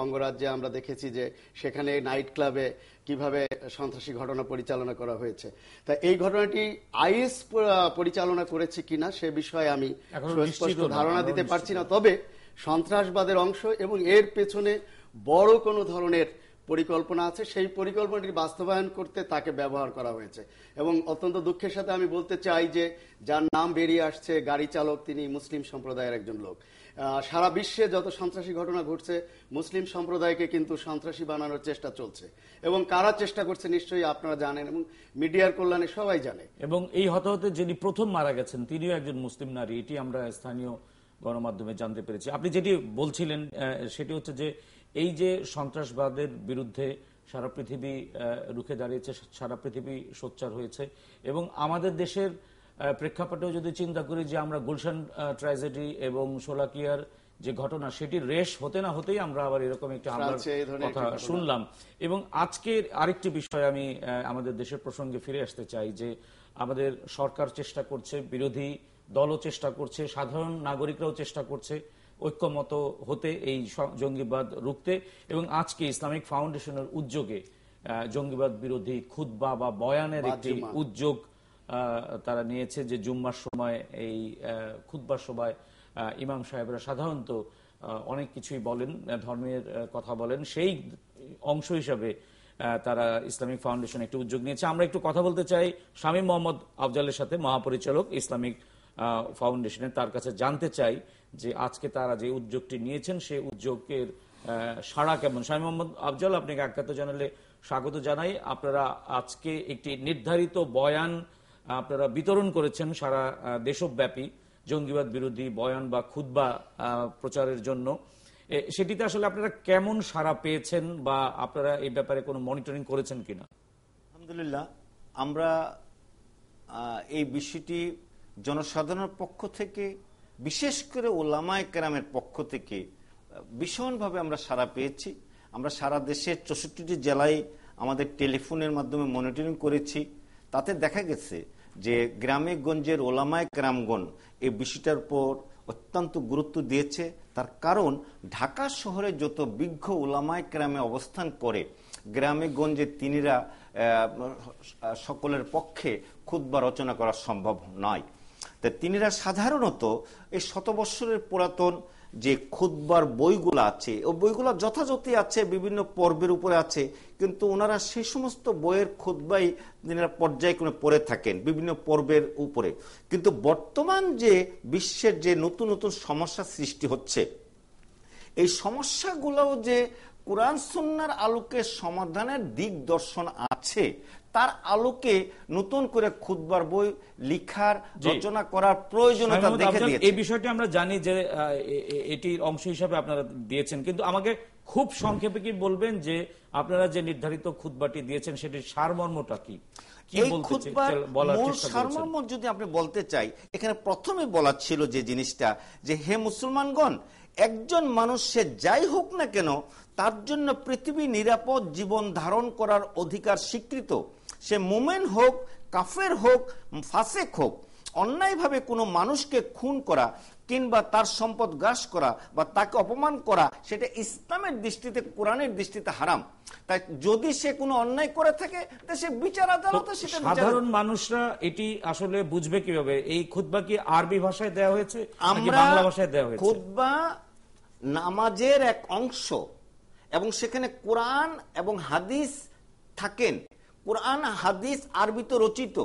অঙ্গরাজ্যে আমরা দেখেছি যে সেখানে নাইট ক্লাবে কিভাবে সন্ত্রাসী ঘটনা পরিচালনা করা হয়েছে। তা এই ঘটনাটি আইএস পরিচালনা করেছে কিনা সে বিষয়ে আমি সুস্পষ্ট ধারণা দিতে পারছি না। তবে সন্ত্রাসবাদের অংশ এবং এর পেছনে বড় কোনো ধরনের পরিকল্পনা আছে, সেই পরিকল্পনাটি বাস্তবায়ন করতে তাকে ব্যবহার করা হয়েছে। এবং অত্যন্ত দুঃখের সাথে আমি বলতে চাই যে যার নাম বেরিয়ে আসছে গাড়ি চালক, তিনি মুসলিম সম্প্রদায়ের একজন লোক। সারা বিশ্বে যত সন্ত্রাসী ঘটনা ঘটছে, মুসলিম সম্প্রদায়কে কিন্তু সন্ত্রাসী বানানোর চেষ্টা চলছে। এবং কারা চেষ্টা করছে নিশ্চয়ই আপনারা জানেন এবং মিডিয়ার কল্যাণে সবাই জানে। এবং এই হতাহতে যিনি প্রথম মারা গেছেন তিনিও একজন মুসলিম নারী, এটি আমরা স্থানীয় গণমাধ্যমে জানতে পেরেছি। আপনি যেটি বলছিলেন সেটি হচ্ছে যে এই যে সন্ত্রাসবাদের বিরুদ্ধে সারা পৃথিবী রুখে দাঁড়িয়েছে, সারা পৃথিবী সোচ্চার হয়েছে। এবং আমাদের দেশের প্রেক্ষাপটেও যদি চিন্তা করি যে আমরা গুলশান ট্র্যাজেডি এবং শোলাকিয়ার যে ঘটনা, সেটির রেশ হতে না হতেই আমরা আবার এরকম একটা হামলার কথা শুনলাম। এবং আজকের আরেকটি বিষয় আমি আমাদের দেশের প্রসঙ্গে ফিরে আসতে চাই যে আমাদের সরকার চেষ্টা করছে, বিরোধী দলও চেষ্টা করছে, সাধারণ নাগরিকরাও চেষ্টা করছে ঐক্যমত হতে এই জঙ্গিবাদ রুখতে। এবং আজকে ইসলামিক ফাউন্ডেশনের উদ্যোগে জঙ্গিবাদ বিরোধী খুতবা বা বয়ানের একটি উদ্যোগ তারা নিয়েছে, যে জুম্মার সময় এই খুতবার সময় ইমাম সাহেবরা সাধারণত অনেক কিছুই বলেন, ধর্মের কথা বলেন, সেই অংশ হিসাবে তারা ইসলামিক ফাউন্ডেশন একটি উদ্যোগ নিয়েছে। আমরা একটু কথা বলতে চাই শামীম মোহাম্মদ আফজালের সাথে, মহাপরিচালক ইসলামিক ফাউন্ডেশনের। তার কাছে জানতে চাই যে আজকে তারা যে উদ্যোগটি নিয়েছেন সেই উদ্যোগের সাড়া কেমন। শামীম মোহাম্মদ আফজাল, আপনাকে ৭১ জানালে স্বাগত জানাই। আপনারা আজকে একটি নির্ধারিত বয়ান আপনারা বিতরণ করেছেন সারা দেশব্যাপী জঙ্গিবাদ বিরোধী বয়ান বা খুতবা প্রচারের জন্য। সেটিতে আসলে আপনারা কেমন সাড়া পেয়েছেন বা আপনারা এই ব্যাপারে কোনো মনিটরিং করেছেন কিনা? আলহামদুলিল্লাহ, আমরা এই বিষয়টি জনসাধারণের পক্ষ থেকে, বিশেষ করে ওলামায়ে কেরামের পক্ষ থেকে ভীষণভাবে আমরা সাড়া পেয়েছি। আমরা সারা দেশের ৬৪টি জেলায় আমাদের টেলিফোনের মাধ্যমে মনিটরিং করেছি। তাতে দেখা গেছে যে গ্রামে গঞ্জের ওলামায়ে কেরামগণ এই বিষয়টার উপর অত্যন্ত গুরুত্ব দিয়েছে। তার কারণ ঢাকা শহরে যত বিজ্ঞ ওলামায়ে কেরামে অবস্থান করে, গ্রামে গঞ্জে তিনিরা সকলের পক্ষে খুতবা রচনা করা সম্ভব নয়। তা তিনিরা সাধারণত এই শত বৎসরের পুরাতন যে খুতবার বইগুলো আছে, ও বইগুলো যথাযথই আছে, বিভিন্ন পর্বের উপরে আছে, কিন্তু ওনারা সেই সমস্ত বইয়ের খুতবাই পর্যায়ক্রমে পড়ে থাকেন বিভিন্ন পর্বের উপরে। কিন্তু বর্তমান যে বিশ্বের যে নতুন নতুন সমস্যা সৃষ্টি হচ্ছে, এই সমস্যাগুলোও যে কুরআন সুন্নাহর আলোকে সমাধানের দিক দর্শন আছে, তার আলোকে নতুন করে খুতবার বই লিখার রচনা করার প্রয়োজনীয়তা দেখে দিয়েছে। এই বিষয়টি আমরা জানি যে এটির অংশ হিসাবে আপনারা দিয়েছেন, কিন্তু আমাকে খুব সংক্ষেপে কি বলবেন যে আপনারা যে নির্ধারিত খুতবাটি দিয়েছেন সেটির সারমর্মটা কি? এই খুতবার মূল সারমর্ম যদি আপনি বলতে চাই, এখানে প্রথমে বলা ছিল যে জিনিসটা, যে হে মুসলমানগণ, একজন মানুষ সে যাই হোক না কেন, তার জন্য পৃথিবী নিরাপদ জীবন ধারণ করার অধিকার স্বীকৃত। সে মুমিন হোক, কাফের হোক, ফাসেক হোক, অন্যায়ভাবে কোনো মানুষকে খুন করা কিংবা তার সম্পদ গ্রাস করা বা তাকে অপমান করা, সেটা ইসলামের দৃষ্টিতে, কোরআনের দৃষ্টিতে হারাম। তাই যদি সে কোনো অন্যায় করে থাকে, সে বিচার আদালতে সেটা। সাধারণ মানুষরা এটি আসলে বুঝবে কিভাবে? এই খুতবা কি আরবি ভাষায় দেওয়া হয়েছে নাকি বাংলা ভাষায় দেওয়া হয়েছে? খুতবা নামাজের এক অংশ, এবং সেখানে কোরআন এবং হাদিস থাকেন। কোরআন হাদিস আরবিতে রচিত,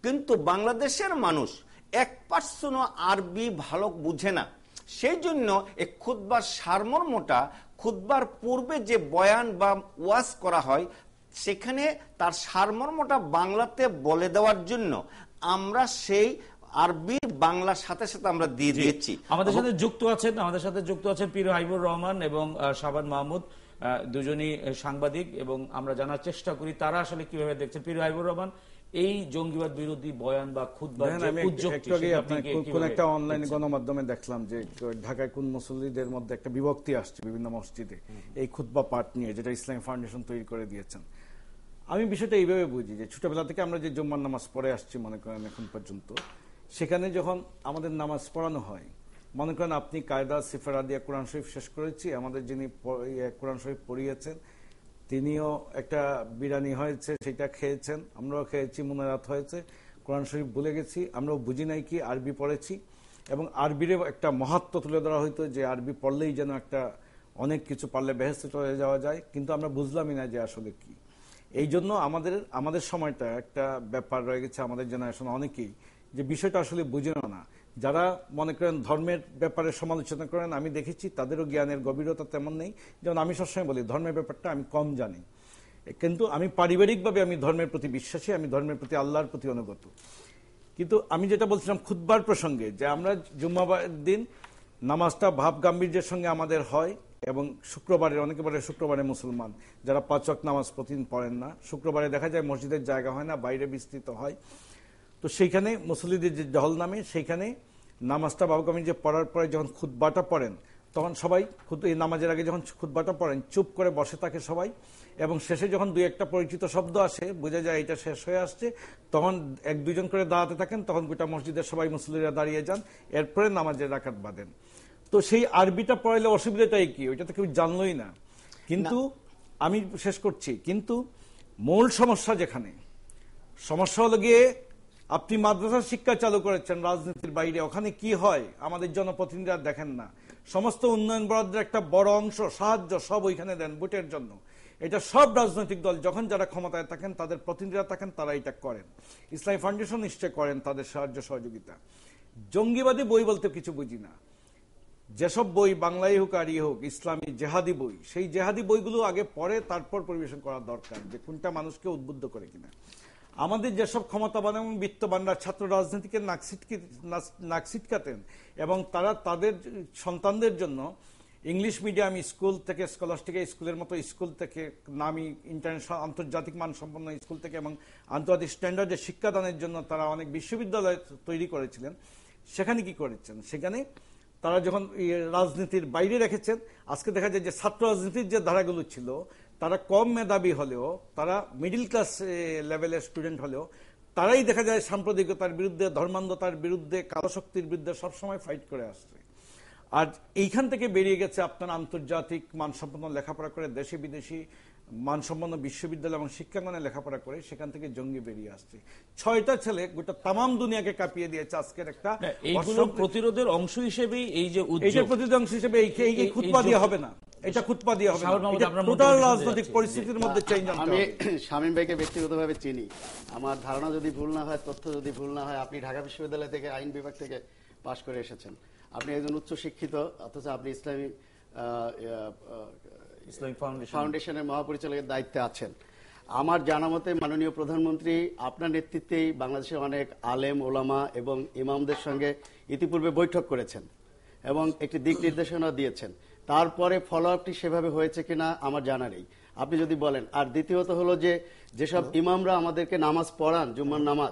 কিন্তু বাংলাদেশের মানুষ 1% আরবি ভালো বুঝে না। সেই জন্য এই খুতবার সারমর্মটা, খুতবার পূর্বে যে বয়ান বা ওয়াজ করা হয়, সেখানে তার সারমর্মটা বাংলাতে বলে দেওয়ার জন্য আমরা সেই আরবি বাংলার সাথে সাথে আমরা দিয়ে দিয়েছি। আমাদের সাথে যুক্ত আছেন পীর হাবিবুর রহমান এবং শাবান মাহমুদ, দুজনই সাংবাদিক, এবং আমরা জানার চেষ্টা করি তারা আসলে কিভাবে দেখছেন। পীর হাবিবুর রহমান, এই জঙ্গিবাদ বিরোধী বয়ান বা খুতবার কোন একটা অনলাইন গণমাধ্যমে দেখলাম যে ঢাকায় কোন মুসল্লিদের মধ্যে একটা বিভক্তি আসছে বিভিন্ন মসজিদে এই খুতবা পাঠ নিয়ে, যেটা ইসলামী ফাউন্ডেশন তৈরি করে দিয়েছেন। আমি বিষয়টা এইভাবে বুঝি যে ছোটবেলা থেকে আমরা যে জুম্মার নামাজ পড়ে আসছি, মনে করেন এখন পর্যন্ত, সেখানে যখন আমাদের নামাজ পড়ানো হয়, মনে করেন আপনি কায়দা সিফারা দিয়ে কোরআন শরীফ শেষ করেছি, আমাদের যিনি কোরআন শরীফ পড়িয়েছেন তিনিও একটা বিরিয়ানি হয়েছে সেটা খেয়েছেন, আমরাও খেয়েছি, মুনারাত হয়েছে, কোরআন শরীফ ভুলে গেছি, আমরাও বুঝি নাই কি আরবি পড়েছি, এবং আরবির একটা মহত্ব তুলে ধরা হইতো যে আরবি পড়লেই যেন একটা অনেক কিছু পারলে বেহেশতে চলে যাওয়া যায়, কিন্তু আমরা বুঝলামই না যে আসলে কি। এই জন্য আমাদের সময়টা একটা ব্যাপার রয়ে গেছে, আমাদের জেনারেশন অনেকেই যে বিষয়টা আসলে বুঝে না। যারা মনে করেন ধর্মের ব্যাপারে সমালোচনা করেন, আমি দেখেছি তাদেরও জ্ঞানের গভীরতা তেমন নেই। যেমন আমি সবসময় বলি ধর্মের ব্যাপারটা আমি কম জানি, কিন্তু আমি পারিবারিকভাবে আমি ধর্মের প্রতি বিশ্বাসী, আমি ধর্মের প্রতি আল্লাহর প্রতি অনুগত। কিন্তু আমি যেটা বলছিলাম খুতবার প্রসঙ্গে, যে আমরা জুম্মাবার দিন নামাজটা ভাব গাম্ভীর্যের সঙ্গে আমাদের হয়, এবং শুক্রবারে, অনেকে বলে শুক্রবারে মুসলমান যারা 5 ওয়াক্ত নামাজ প্রতিদিন পড়েন না, শুক্রবারে দেখা যায় মসজিদের জায়গা হয় না, বাইরে বিস্তৃত হয়, তো সেইখানে মুসল্লিদের যে দল নামে, সেইখানে নামাজটা বাবুকামি যে পড়ার পরে যখন খুতবাটা পড়েন, তখন সবাই এই নামাজের আগে যখন খুতবাটা পড়েন চুপ করে বসে থাকে সবাই, এবং শেষে যখন 2-1টা পরিচিত শব্দ আসে, বোঝা যায় এটা শেষ হয়ে আসছে, তখন 1-2 জন করে দাঁড়াতে থাকেন, তখন গোটা মসজিদের সবাই মুসল্লিরা দাঁড়িয়ে যান, এরপরে নামাজের রাকাত বাঁধেন। তো সেই আরবিটা পড়াইলে অসুবিধাটাই কি? ওইটা তো কেউ জানলই না। কিন্তু আমি শেষ করছি, কিন্তু মূল সমস্যা যেখানে, সমস্যা হলো গিয়ে আপনি মাদ্রাসার শিক্ষা চালু করেছেন রাজনীতির বাইরে, ওখানে কি হয় আমাদের জনপ্রতিনিধিরা দেখেন না। সমস্ত উন্নয়ন বরাদ্দের একটা বড় অংশ, সাহায্য সব ওইখানে দেন ভোটের জন্য। এটা সব রাজনৈতিক দল যখন যারা ক্ষমতায় থাকেন, তাদের প্রতিনিধিরা থাকেন, তারা এটা করেন। ইসলামী ফাউন্ডেশন নিশ্চয় করেন তাদের সাহায্য সহযোগিতা। জঙ্গিবাদী বই বলতে কিছু বুঝি না। যেসব বই বাংলায় হোক আর হোক ইসলামী জেহাদি বই, সেই জেহাদি বইগুলো আগে পড়ে তারপর পরিবেশন করা দরকার, যে কোনটা মানুষকে উদ্বুদ্ধ করে কিনা। আমাদের যেসব ক্ষমতাবান এবং বিত্তবানরা ছাত্র রাজনীতিকে নাক ছিটকাতেন, এবং তারা তাদের সন্তানদের জন্য ইংলিশ মিডিয়াম স্কুল থেকে, স্কলাস্টিক স্কুলের মতো স্কুল থেকে, নামি ইন্টারন্যাশনাল আন্তর্জাতিক মানসম্পন্ন স্কুল থেকে এবং আন্তর্জাতিক স্ট্যান্ডার্ডের শিক্ষাদানের জন্য তারা অনেক বিশ্ববিদ্যালয় তৈরি করেছিলেন। সেখানে কি করেছেন? সেখানে তারা যখন রাজনীতির বাইরে রেখেছেন, আজকে দেখা যায় যে ছাত্র রাজনীতির যে ধারাগুলো ছিল, তারা কম মেধাবী হলেও, তারা মিডিল ক্লাস লেভেলের স্টুডেন্ট হলেও, তারাই দেখা যায় সাম্প্রদায়িকতার বিরুদ্ধে, ধর্মান্ধতার বিরুদ্ধে, কালো শক্তির বিরুদ্ধে সবসময় ফাইট করে আসছে। আর এইখান থেকে বেরিয়ে গেছে আপনার আন্তর্জাতিক মানসম্পন্ন লেখাপড়া করে দেশে বিদেশি মানসম্পন্ন বিশ্ববিদ্যালয় এবং শিক্ষাঙ্গনে লেখাপড়া করে সেখান থেকে জঙ্গি বেরিয়ে আসছে। 6টা ছেলে গোটা তামাম দুনিয়াকে কাঁপিয়ে দিয়েছে আজকের একটা এইগুলো প্রতিরোধের অংশ হিসেবে এই যে এইটা প্রতিরোধ অংশ হিসেবে এই খুতবা দিয়ে হবে না, এটা খুতবা দিয়ে হবে না, টোটাল রাজনৈতিক পরিস্থিতির মধ্যে চেঞ্জ আনতে আমি হবে। শামীম ভাইকে ব্যক্তিগতভাবে চিনি, আমার ধারণা যদি ভুল না হয়, তথ্য যদি ভুল না হয়, আপনি ঢাকা বিশ্ববিদ্যালয় থেকে আইন বিভাগ থেকে পাশ করে এসেছেন। আপনি একজন উচ্চ শিক্ষিত, অথচ আপনি ইসলামিক ফাউন্ডেশনের মহাপরিচালকের দায়িত্বে আছেন। আমার জানা মতে মাননীয় প্রধানমন্ত্রী আপনার নেতৃত্বেই বাংলাদেশের অনেক আলেম ওলামা এবং ইমামদের সঙ্গে ইতিপূর্বে বৈঠক করেছেন এবং একটি দিক নির্দেশনা দিয়েছেন। তারপরে ফলো আপটি সেভাবে হয়েছে কিনা আমার জানা নেই, আপনি যদি বলেন। আর দ্বিতীয়ত হলো যে যেসব ইমামরা আমাদেরকে নামাজ পড়ান, জুম্মার নামাজ,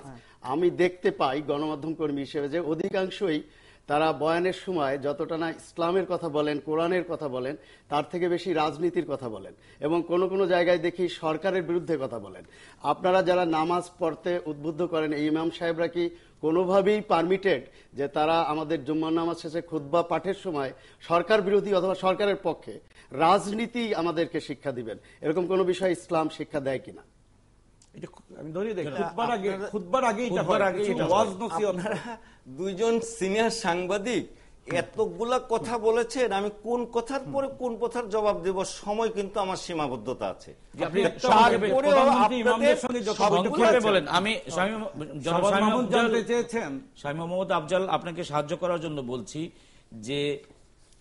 আমি দেখতে পাই গণমাধ্যম কর্মী হিসেবে যে অধিকাংশই তারা বয়ানের সময় যতটা না ইসলামের কথা বলেন, কোরআনের কথা বলেন, তার থেকে বেশি রাজনীতির কথা বলেন এবং কোনো কোনো জায়গায় দেখি সরকারের বিরুদ্ধে কথা বলেন। আপনারা যারা নামাজ পড়তে উদ্বুদ্ধ করেন, এই ইমাম সাহেবরা কি কোনোভাবেই পারমিটেড যে তারা আমাদের জুম্মার নামাজ শেষে খুতবা পাঠের সময় সরকার বিরোধী অথবা সরকারের পক্ষে রাজনীতি আমাদেরকে শিক্ষা দিবেন, এরকম কোনো বিষয় ইসলাম শিক্ষা দেয় কিনা? আমি ধরি দেখি খুতবার আগে দুইজন সিনিয়র সাংবাদিক এতগুলা কথা বলেছেন, আমি কোন কথার পরে কোন কথার জবাব দেব, সময় কিন্তু আমার সীমাবদ্ধতা আছে। আমি শামীম মোহাম্মদ আফজাল আপনাকে সাহায্য করার জন্য বলছি যে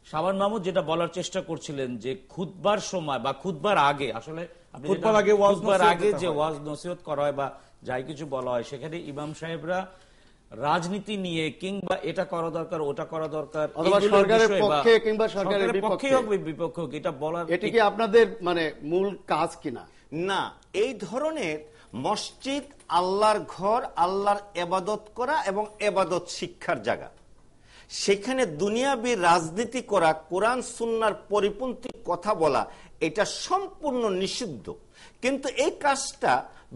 শাবান মাহমুদ যেটা বলার চেষ্টা করছিলেন যে খুতবার সময় বা খুতবার আগে, আসলে খুতবার আগে যে ওয়াজ নসিহত করা হয় বা যাই কিছু বলা হয়, সেখানে ইমাম সাহেবরা রাজনীতি নিয়ে কিংবা এটা করা দরকার ওটা করা দরকার, সরকারের পক্ষে কিংবা সরকারের বিপক্ষে হোক বিপক্ষে হোক, এটা বলার এটি কি আপনাদের মানে মূল কাজ কিনা? না, এই ধরনের মসজিদ আল্লাহর ঘর, আল্লাহর ইবাদত করা এবং ইবাদত শিক্ষার জায়গা, সেখানে দুনিয়াবি রাজনীতি করা, কোরআন সুন্নাহর পরিপন্থী কথা বলা, এটা সম্পূর্ণ নিষিদ্ধ। কিন্তু এই কাজটা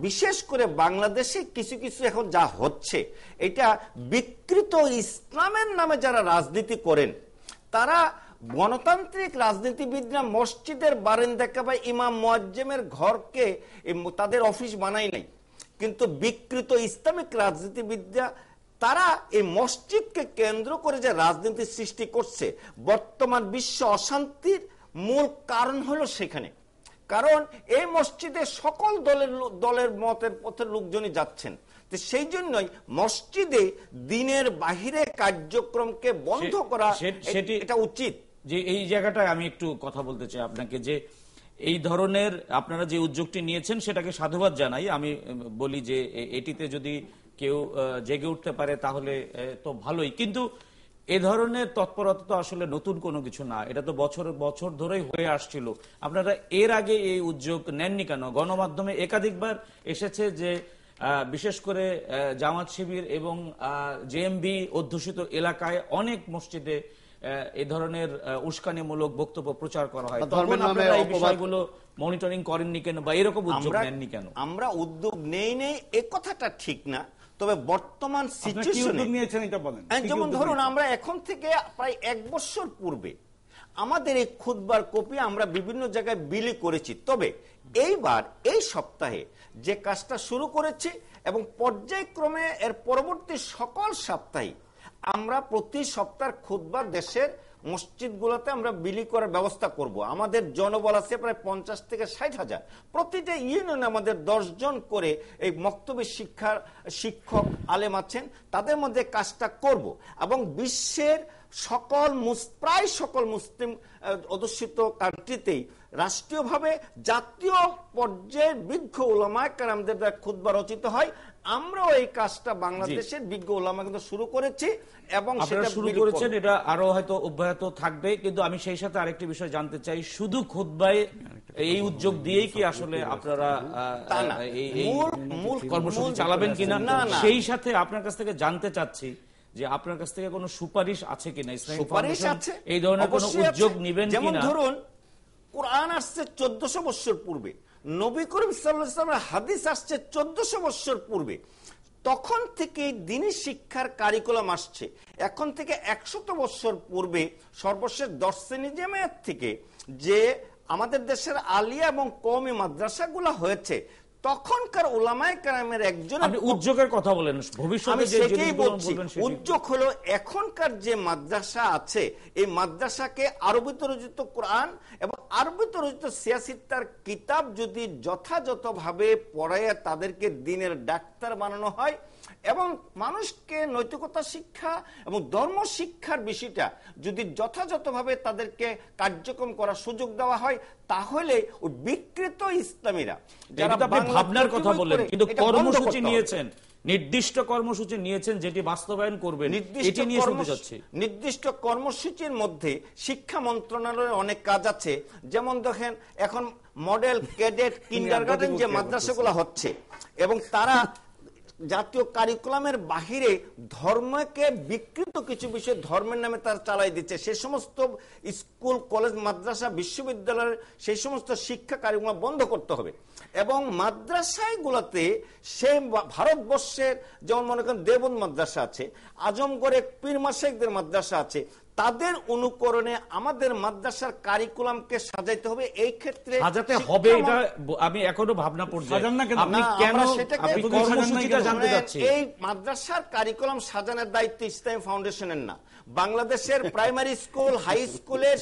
বিশেষ করে বাংলাদেশে কিছু কিছু এখন যা হচ্ছে, এটা বিকৃত ইসলামের নামে যারা রাজনীতি করেন, তারা গণতান্ত্রিক রাজনীতিবিদরা মসজিদের বারান্দা বা ইমাম মুয়াজ্জেমের ঘরকে তাদের অফিস বানায় নাই, কিন্তু বিকৃত ইসলামিক রাজনীতিবিদরা তারা এই মসজিদকে কেন্দ্র করে যে রাজনীতি সৃষ্টি করছে, বর্তমান বিশ্ব অশান্তির মূল কারণ হলো সেখানে। কারণ এই মসজিদে সকল দলের মতের পথের লোকজনই যাচ্ছেন, তো সেই জন্যই মসজিদে দিনের বাহিরে কার্যক্রমকে বন্ধ করা এটা উচিত। যে এই জায়গাটায় আমি একটু কথা বলতে চাই আপনাকে, যে এই ধরনের আপনারা যে উদ্যোগটি নিয়েছেন সেটাকে সাধুবাদ জানাই। আমি বলি যে এটিতে যদি কেউ জেগে উঠতে পারে তাহলে তো ভালোই, কিন্তু এ ধরনের তৎপরতা তো আসলে নতুন কোনো কিছু না, এটা তো বছর বছর ধরেই হয়ে আসছিল। আপনারা এর আগে এই উদ্যোগ নেননি কেন? গণমাধ্যমে একাধিকবার এসেছে যে বিশেষ করে জামাত শিবির এবং জেএমবি অধ্যুষিত এলাকায় অনেক মসজিদে এই ধরনের উস্কানিমূলক বক্তব্য প্রচার করা হয়, তখন আপনারা এই বিষয়গুলো মনিটরিং করেননি কেন বা এরকম উদ্যোগ নেননি কেন? আমরা উদ্যোগ নেই এ কথাটা ঠিক না, তবে বর্তমান সিচুয়েশনে যেমন ধরুন আমরা এখন থেকে প্রায় 1 বছর পূর্বে আমাদের এই খুতবার কপি আমরা বিভিন্ন জায়গায় বিলি করেছি। তবে এইবার এই সপ্তাহে যে কাজটা শুরু করেছি এবং পর্যায়ক্রমে এর পরবর্তী সকল সপ্তাহে আমরা প্রতি সপ্তাহের খুতবা দেশের মসজিদগুলোতে আমরা বিলি করার ব্যবস্থা করব। আমাদের জনবল আছে প্রায় 50 থেকে 60 হাজার, প্রতিটা ইউনিয়নে আমাদের 10 জন করে এই মক্তবে শিক্ষক আলেম আছেন, তাদের মধ্যে কাজটা করব এবং বিশ্বের প্রায় সকল মুসলিম অধ্যুষিত কান্ট্রিতেই রাষ্ট্রীয়ভাবে জাতীয় পর্যায়ের বিজ্ঞ উলামায়ে কেরামদের দ্বারা খুতবা রচিত হয়। আমরাও এই কাজটা বাংলাদেশের বিজ্ঞ উলামা কিন্তু শুরু করেছি এবং সেটা শুরু করেছেন, এটা আরো হয়তো অব্যাহত থাকবে। কিন্তু আমি সেই সাথে আরেকটি বিষয় জানতে চাই, শুধু খুতবায় এই উদ্যোগ দিয়েই কি আসলে আপনারা এই কর্মসূচি চালাবেন কিনা? সেই সাথে আপনার কাছ থেকে জানতে চাচ্ছি যে আপনার কাছ থেকে কোনো সুপারিশ আছে কিনা, ইসলামিক ফাউন্ডেশন এই ধরনের কোনো উদ্যোগ নেবেন কিনা? ধরুন কোরআন আসছে 1400 বছর পূর্বে, নবী করিম সাল্লাল্লাহু আলাইহি ওয়াসাল্লামের হাদিস আসছে 1400 বছর পূর্বে, তখন থেকে দ্বীনি শিক্ষার কারিকুলাম আসছে। এখন থেকে 100 বছর পূর্বে সর্বশেষ 10 শ্রেণী জামায়াত থেকে যে আমাদের দেশের আলিয়া এবং কওমি মাদ্রাসাগুলো হয়েছে, তখনকার উলামায়ে কেরামের একজন, আপনি উদ্যোগের কথা বলেন, ভবিষ্যতে যে জিনিসগুলো বলবেন সেটি উদ্যোগ হলো এখনকার যে মাদ্রাসা আছে এই মাদ্রাসাকে আরবিতে রচিত কোরআন এবং আরবিতে রচিত সিয়াসিত্তার কিতাব যদি যথাযথভাবে পড়ায় তাদেরকে দ্বীনের ডাক্তার বানানো হয় এবং মানুষকে নৈতিকতা শিক্ষা এবং ধর্ম শিক্ষার বিষয়টা যদি যথাযথভাবে তাদেরকে কার্যক্রম করার সুযোগ দেওয়া হয়, তাহলে ওই বিকৃত ইসলামীরা যারা ভাবনার কথা বলেন, কিন্তু কর্মসূচি নিয়েছেন, নির্দিষ্ট কর্মসূচি নিয়েছেন যেটি বাস্তবায়ন করবেন, এটি নিয়ে শুনতে চাচ্ছি। নির্দিষ্ট কর্মসূচির মধ্যে শিক্ষা মন্ত্রণালয়ের অনেক কাজ আছে। যেমন দেখেন এখন মডেল ক্যাডেট কিন্ডারগার্টেন যে মাদ্রাসাগুলো হচ্ছে এবং তারা জাতীয় কারিকুলামের বাহিরে ধর্মকে বিকৃত কিছু বিষয় ধর্মের নামে তারা চালাই দিচ্ছে। সে সমস্ত স্কুল কলেজ মাদ্রাসা বিশ্ববিদ্যালয়ের সেই সমস্ত শিক্ষা কারিকুলাম বন্ধ করতে হবে এবং মাদ্রাসাগুলোতে সে ভারতবর্ষের যেমন মনে করেন দেওবন্দ মাদ্রাসা আছে, আজমগড়ে পীর মাশায়েখদের মাদ্রাসা আছে, তাদের অনুকরণে আমাদের মাদ্রাসার কারিকুলামকে সাজাইতে হবে। এই ক্ষেত্রে সাজাতে হবে, এটা আমি এখনো ভাবনা পর্যায়ে, আপনি কেন কর্মসূচিটা জানতে চাচ্ছি। এই মাদ্রাসার কারিকুলাম সাজানোর দায়িত্ব ইসলামী ফাউন্ডেশনের না, বাংলাদেশের প্রাইমারি স্কুল হাই স্কুলের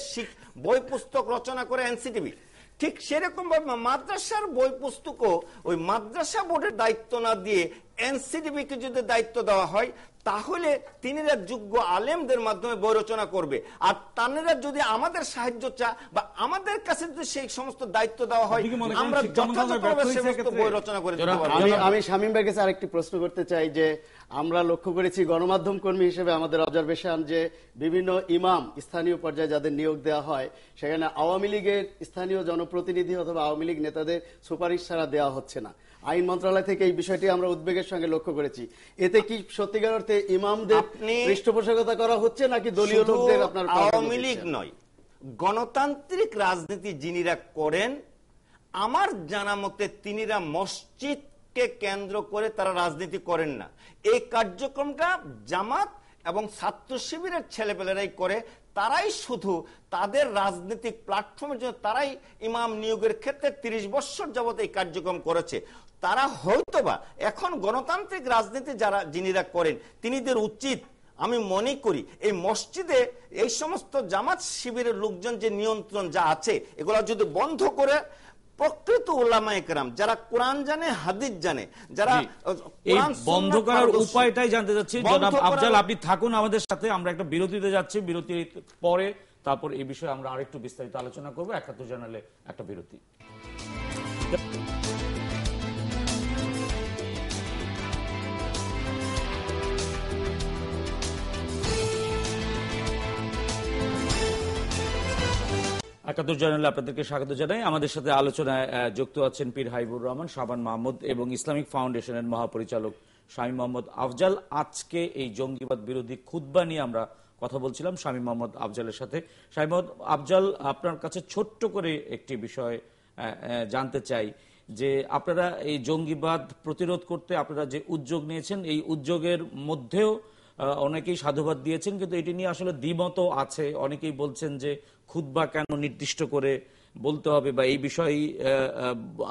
বই পুস্তক রচনা করে এনসিটিভি। ঠিক সেরকম ভাবে মাদ্রাসার বই পুস্তকও ওই মাদ্রাসা বোর্ডের দায়িত্ব না দিয়ে এনসিটিভিকে যদি দায়িত্ব দেওয়া হয়, তাহলে তিনিরা যোগ্য আলেমদের মাধ্যমে বই রচনা করবে। আর তারা যদি আমাদের সাহায্য চা বা আমাদের কাছে যদি সেই সমস্ত দায়িত্ব দেওয়া হয়, আমরা যথাযথভাবে সমস্ত বই রচনা করে দিতে পারবো। আমি শামীম ভাইয়ের কাছে আরেকটি প্রশ্ন করতে চাই যে আমরা লক্ষ্য করেছি গণমাধ্যম কর্মী হিসেবে আমাদের অবজারভেশন যে বিভিন্ন ইমাম স্থানীয় পর্যায়ে যাদের নিয়োগ দেওয়া হয় সেখানে আওয়ামী লীগের স্থানীয় জনপ্রতিনিধি অথবা আওয়ামী লীগ নেতাদের সুপারিশ ছাড়া দেওয়া হচ্ছে না। আইন মন্ত্রণালয় থেকে এই বিষয়টি আমরা উদ্বেগের সঙ্গে লক্ষ্য করেছি। এতে কি সত্যিকার অর্থে ইমামদের পৃষ্ঠপোষকতা করা হচ্ছে নাকি দলীয় লোকদের? আপনার আওয়ামী লীগ নয়, গণতান্ত্রিক রাজনীতি যিনিরা করেন আমার জানা মতে তিনিরা মসজিদকে কেন্দ্র করে তারা রাজনীতি করেন না। এই কার্যক্রমটা জামাত এবং ছাত্র শিবিরের ছেলেপেলেরাই করে। তারাই শুধু তাদের রাজনৈতিক প্ল্যাটফর্মের জন্য তারাই ইমাম নিয়োগের ক্ষেত্রে 30 বছর যাবত এই কার্যক্রম করেছে। তারা হয়তোবা এখন গণতান্ত্রিক রাজনীতি যিনিরা করেন তিনিদের উচিত, আমি মনে করি এই মসজিদে এই সমস্ত জামাত শিবিরের লোকজন যে নিয়ন্ত্রণ যা আছে এগুলো যদি বন্ধ করে প্রকৃত উলামায়ে কেরাম যারা কোরআন জানে হাদিস জানে, যারা এই বন্ধ করার উপায়টাই জানতে চাচ্ছি। জনাব আফজাল, আপনি থাকুন আমাদের সাথে, আমরা একটা বিরতিতে যাচ্ছি, বিরতির পরে তারপর এই বিষয়ে আমরা আরেকটু বিস্তারিত আলোচনা করবো। 71 জানালে একটা বিরতি। একাত্তর জানালে আপনাদেরকে স্বাগত জানাই। আমাদের সাথে আলোচনায় যুক্ত আছেন পীর হাবিবুর রহমান, শাবান মাহমুদ এবং ইসলামিক ফাউন্ডেশনের মহাপরিচালক শামীম মোহাম্মদ আফজাল। আজকে এই জঙ্গিবাদ বিরোধী খুতবা নিয়ে আমরা কথা বলছিলাম শামীম মোহাম্মদ আফজালের সাথে। শামীম মোহাম্মদ আফজাল, আপনার কাছে ছোট্ট করে একটি বিষয় জানতে চাই যে আপনারা এই জঙ্গিবাদ প্রতিরোধ করতে আপনারা যে উদ্যোগ নিয়েছেন, এই উদ্যোগের মধ্যেও অনেকেই সাধুবাদ দিয়েছেন, কিন্তু এটি নিয়ে আসলে দ্বিমত আছে। অনেকেই বলছেন যে খুতবা কেন নির্দিষ্ট করে বলতে হবে বা এই বিষয়ে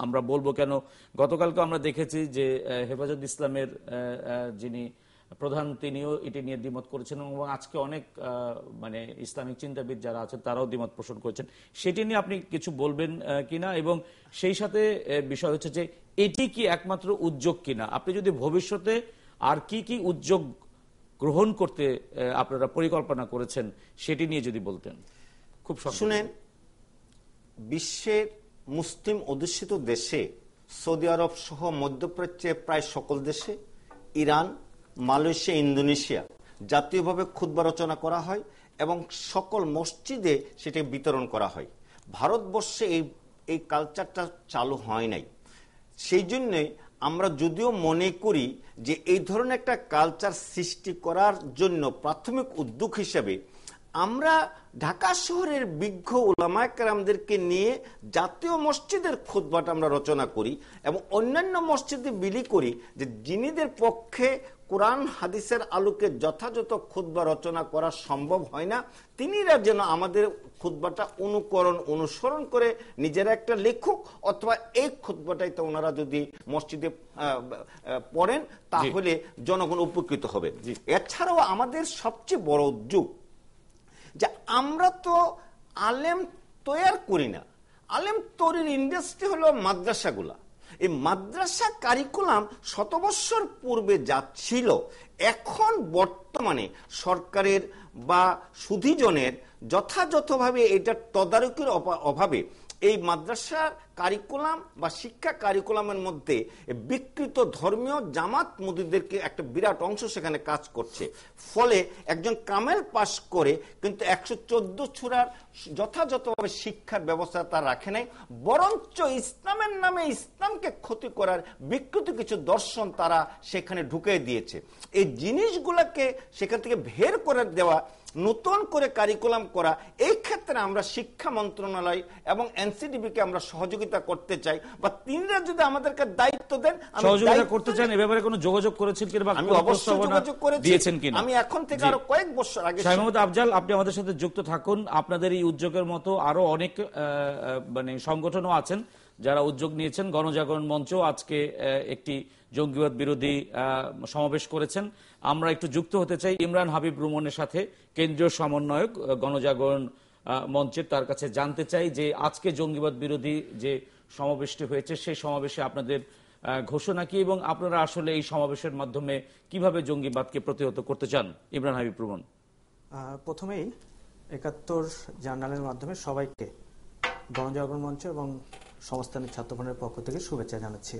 আমরা বলবো কেন। গতকালকে আমরা দেখেছি যে হেফাজত ইসলামের যিনি প্রধান তিনিও এটি নিয়ে দ্বিমত করেছেন এবং আজকে অনেক মানে ইসলামিক চিন্তাবিদ যারা আছেন তারাও দ্বিমত পোষণ করেছেন। সেটি নিয়ে আপনি কিছু বলবেন কিনা, এবং সেই সাথে বিষয় হচ্ছে যে এটি কি একমাত্র উদ্যোগ কিনা, আপনি যদি ভবিষ্যতে আর কি কি উদ্যোগ গ্রহণ করতে আপনারা পরিকল্পনা করেছেন সেটি নিয়ে যদি বলতেন খুব। শুনেন, বিশ্বের মুসলিম অধ্যুষিত দেশে সৌদি আরব সহ মধ্যপ্রাচ্যের প্রায় সকল দেশে, ইরান, মালয়েশিয়া, ইন্দোনেশিয়া জাতীয়ভাবে খুতবা রচনা করা হয় এবং সকল মসজিদে সেটি বিতরণ করা হয়। ভারতবর্ষে এই কালচারটা চালু হয় নাই। সেই জন্যই আমরা যদিও মনে করি যে এই ধরনের একটা কালচার সৃষ্টি করার জন্য প্রাথমিক উদ্যোগ হিসেবে আমরা ঢাকা শহরের বিজ্ঞ উলামায়ে কেরামদেরকে নিয়ে জাতীয় মসজিদের খুতবাটা আমরা রচনা করি এবং অন্যান্য মসজিদে বিলি করি যে যিনিদের পক্ষে কোরআন হাদিসের আলোকে যথাযথ খুতবা রচনা করা সম্ভব হয় না, তিনিরা যেন আমাদের খুতবাটা অনুসরণ করে নিজেরা একটা লেখক, অথবা এই খুতবাটাই তো ওনারা যদি মসজিদে পড়েন তাহলে জনগণ উপকৃত হবে। এছাড়াও আমাদের সবচেয়ে বড় উদ্যোগ যে আমরা তো আলেম তৈরি করি না, আলেম তৈরির ইন্ডাস্ট্রি হলো মাদ্রাসাগুলা। এই মাদ্রাসা কারিকুলাম শত বৎসর পূর্বে যা ছিল, এখন বর্তমানে সরকারের বা সুধীজনের যথাযথভাবে এটা তদারকির অভাবে এই মাদ্রাসা কারিকুলাম বা শিক্ষা কারিকুলামের মধ্যে বিকৃত ধর্মীয় জামাত মুদিদেরকে একটা বিরাট অংশ সেখানে কাজ করছে। ফলে একজন কামেল পাশ করে কিন্তু 114 সূরার যথাযথভাবে শিক্ষার ব্যবস্থা তার রাখে নাই, বরঞ্চ ইসলামের নামে ইসলামকে ক্ষতি করার বিকৃত কিছু দর্শন তারা সেখানে ঢুকে দিয়েছে। এই জিনিসগুলোকে সেখান থেকে বের করে দেওয়া, নতুন করে কারিকুলাম করা, এই ক্ষেত্রে আমরা শিক্ষা মন্ত্রণালয় এবং এনসিডিবি-কে আমরা সহযোগিতা করতে চাই, বা তিনরা যদি আমাদেরকে দায়িত্ব দেন সহযোগিতা করতে চান। এ ব্যাপারে কোনো যোগাযোগ করেছেন কিনা? আমি অবশ্যই যোগাযোগ করেছি, আমি এখন থেকে আরো কয়েক বছর আগে। শাহ মোহাম্মদ আফজাল, আপনি আমাদের সাথে যুক্ত থাকুন। আপনাদের এই উদ্যোগের মতো আরো অনেক সংগঠনও আছেন যারা উদ্যোগ নিয়েছেন। গণজাগরণ মঞ্চ আজকে একটি জঙ্গিবাদ বিরোধী সমাবেশ করেছেন। আমরা একটু যুক্ত হতে চাই ইমরান হাবিব রুমনের সাথে, কেন্দ্রীয় সমন্বয়ক গণজাগরণ মঞ্চের। তার কাছে জানতে চাই যে আজকে জঙ্গিবাদ বিরোধী যে সমাবেশটি হয়েছে সেই সমাবেশে আপনাদের ঘোষণা কি, এবং আপনারা আসলে এই সমাবেশের মাধ্যমে কিভাবে জঙ্গিবাদকে প্রতিহত করতে চান? ইমরান হাবিব রুমন। প্রথমেই ৭১ জার্নালের মাধ্যমে সবাইকে গণজাগরণ মঞ্চ এবং সমস্থানের ছাত্রফ্রন্টের পক্ষ থেকে শুভেচ্ছা জানাচ্ছি।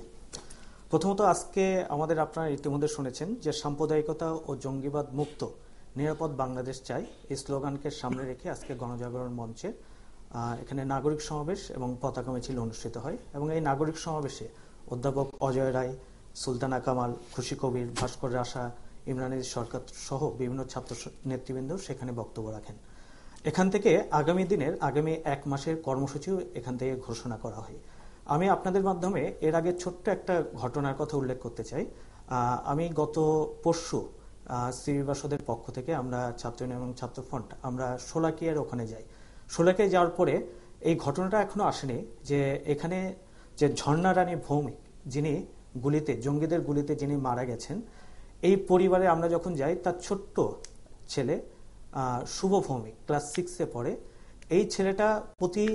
প্রথমত আজকে আমাদের আপনারা ইতিমধ্যে শুনেছেন যে সাম্প্রদায়িকতা ও জঙ্গিবাদ মুক্ত নিরাপদ বাংলাদেশ চাই, এই স্লোগানকে সামনে রেখে আজকে গণজাগরণ মঞ্চে এখানে নাগরিক সমাবেশ এবং পতাকা মিছিল অনুষ্ঠিত হয়। এবং এই নাগরিক সমাবেশে অধ্যাপক অজয় রায়, সুলতানা কামাল, খুশি কবির, ভাস্কর রাশা, ইমরান সরকার সহ বিভিন্ন ছাত্র নেতৃবৃন্দ সেখানে বক্তব্য রাখেন। এখান থেকে আগামী 1 মাসের কর্মসূচিও এখান থেকে ঘোষণা করা হয়। আমি আপনাদের মাধ্যমে এর আগে ছোট্ট একটা ঘটনার কথা উল্লেখ করতে চাই। আমি গত পরশু শ্রীবাসদের পক্ষ থেকে আমরা ছাত্র এবং ছাত্রফ্রন্ট আমরা শোলাকিয়ার ওখানে যাই। শোলাকিয়ায় যাওয়ার পরে এই ঘটনাটা এখনো আসেনি যে এখানে যে ঝর্ণা রানী ভৌমিক, যিনি জঙ্গিদের গুলিতে যিনি মারা গেছেন, এই পরিবারে আমরা যখন যাই, তার ছোট্ট ছেলে শুভ ভৌমিক ক্লাস 6-এ পড়ে। এই ছেলেটা প্রতি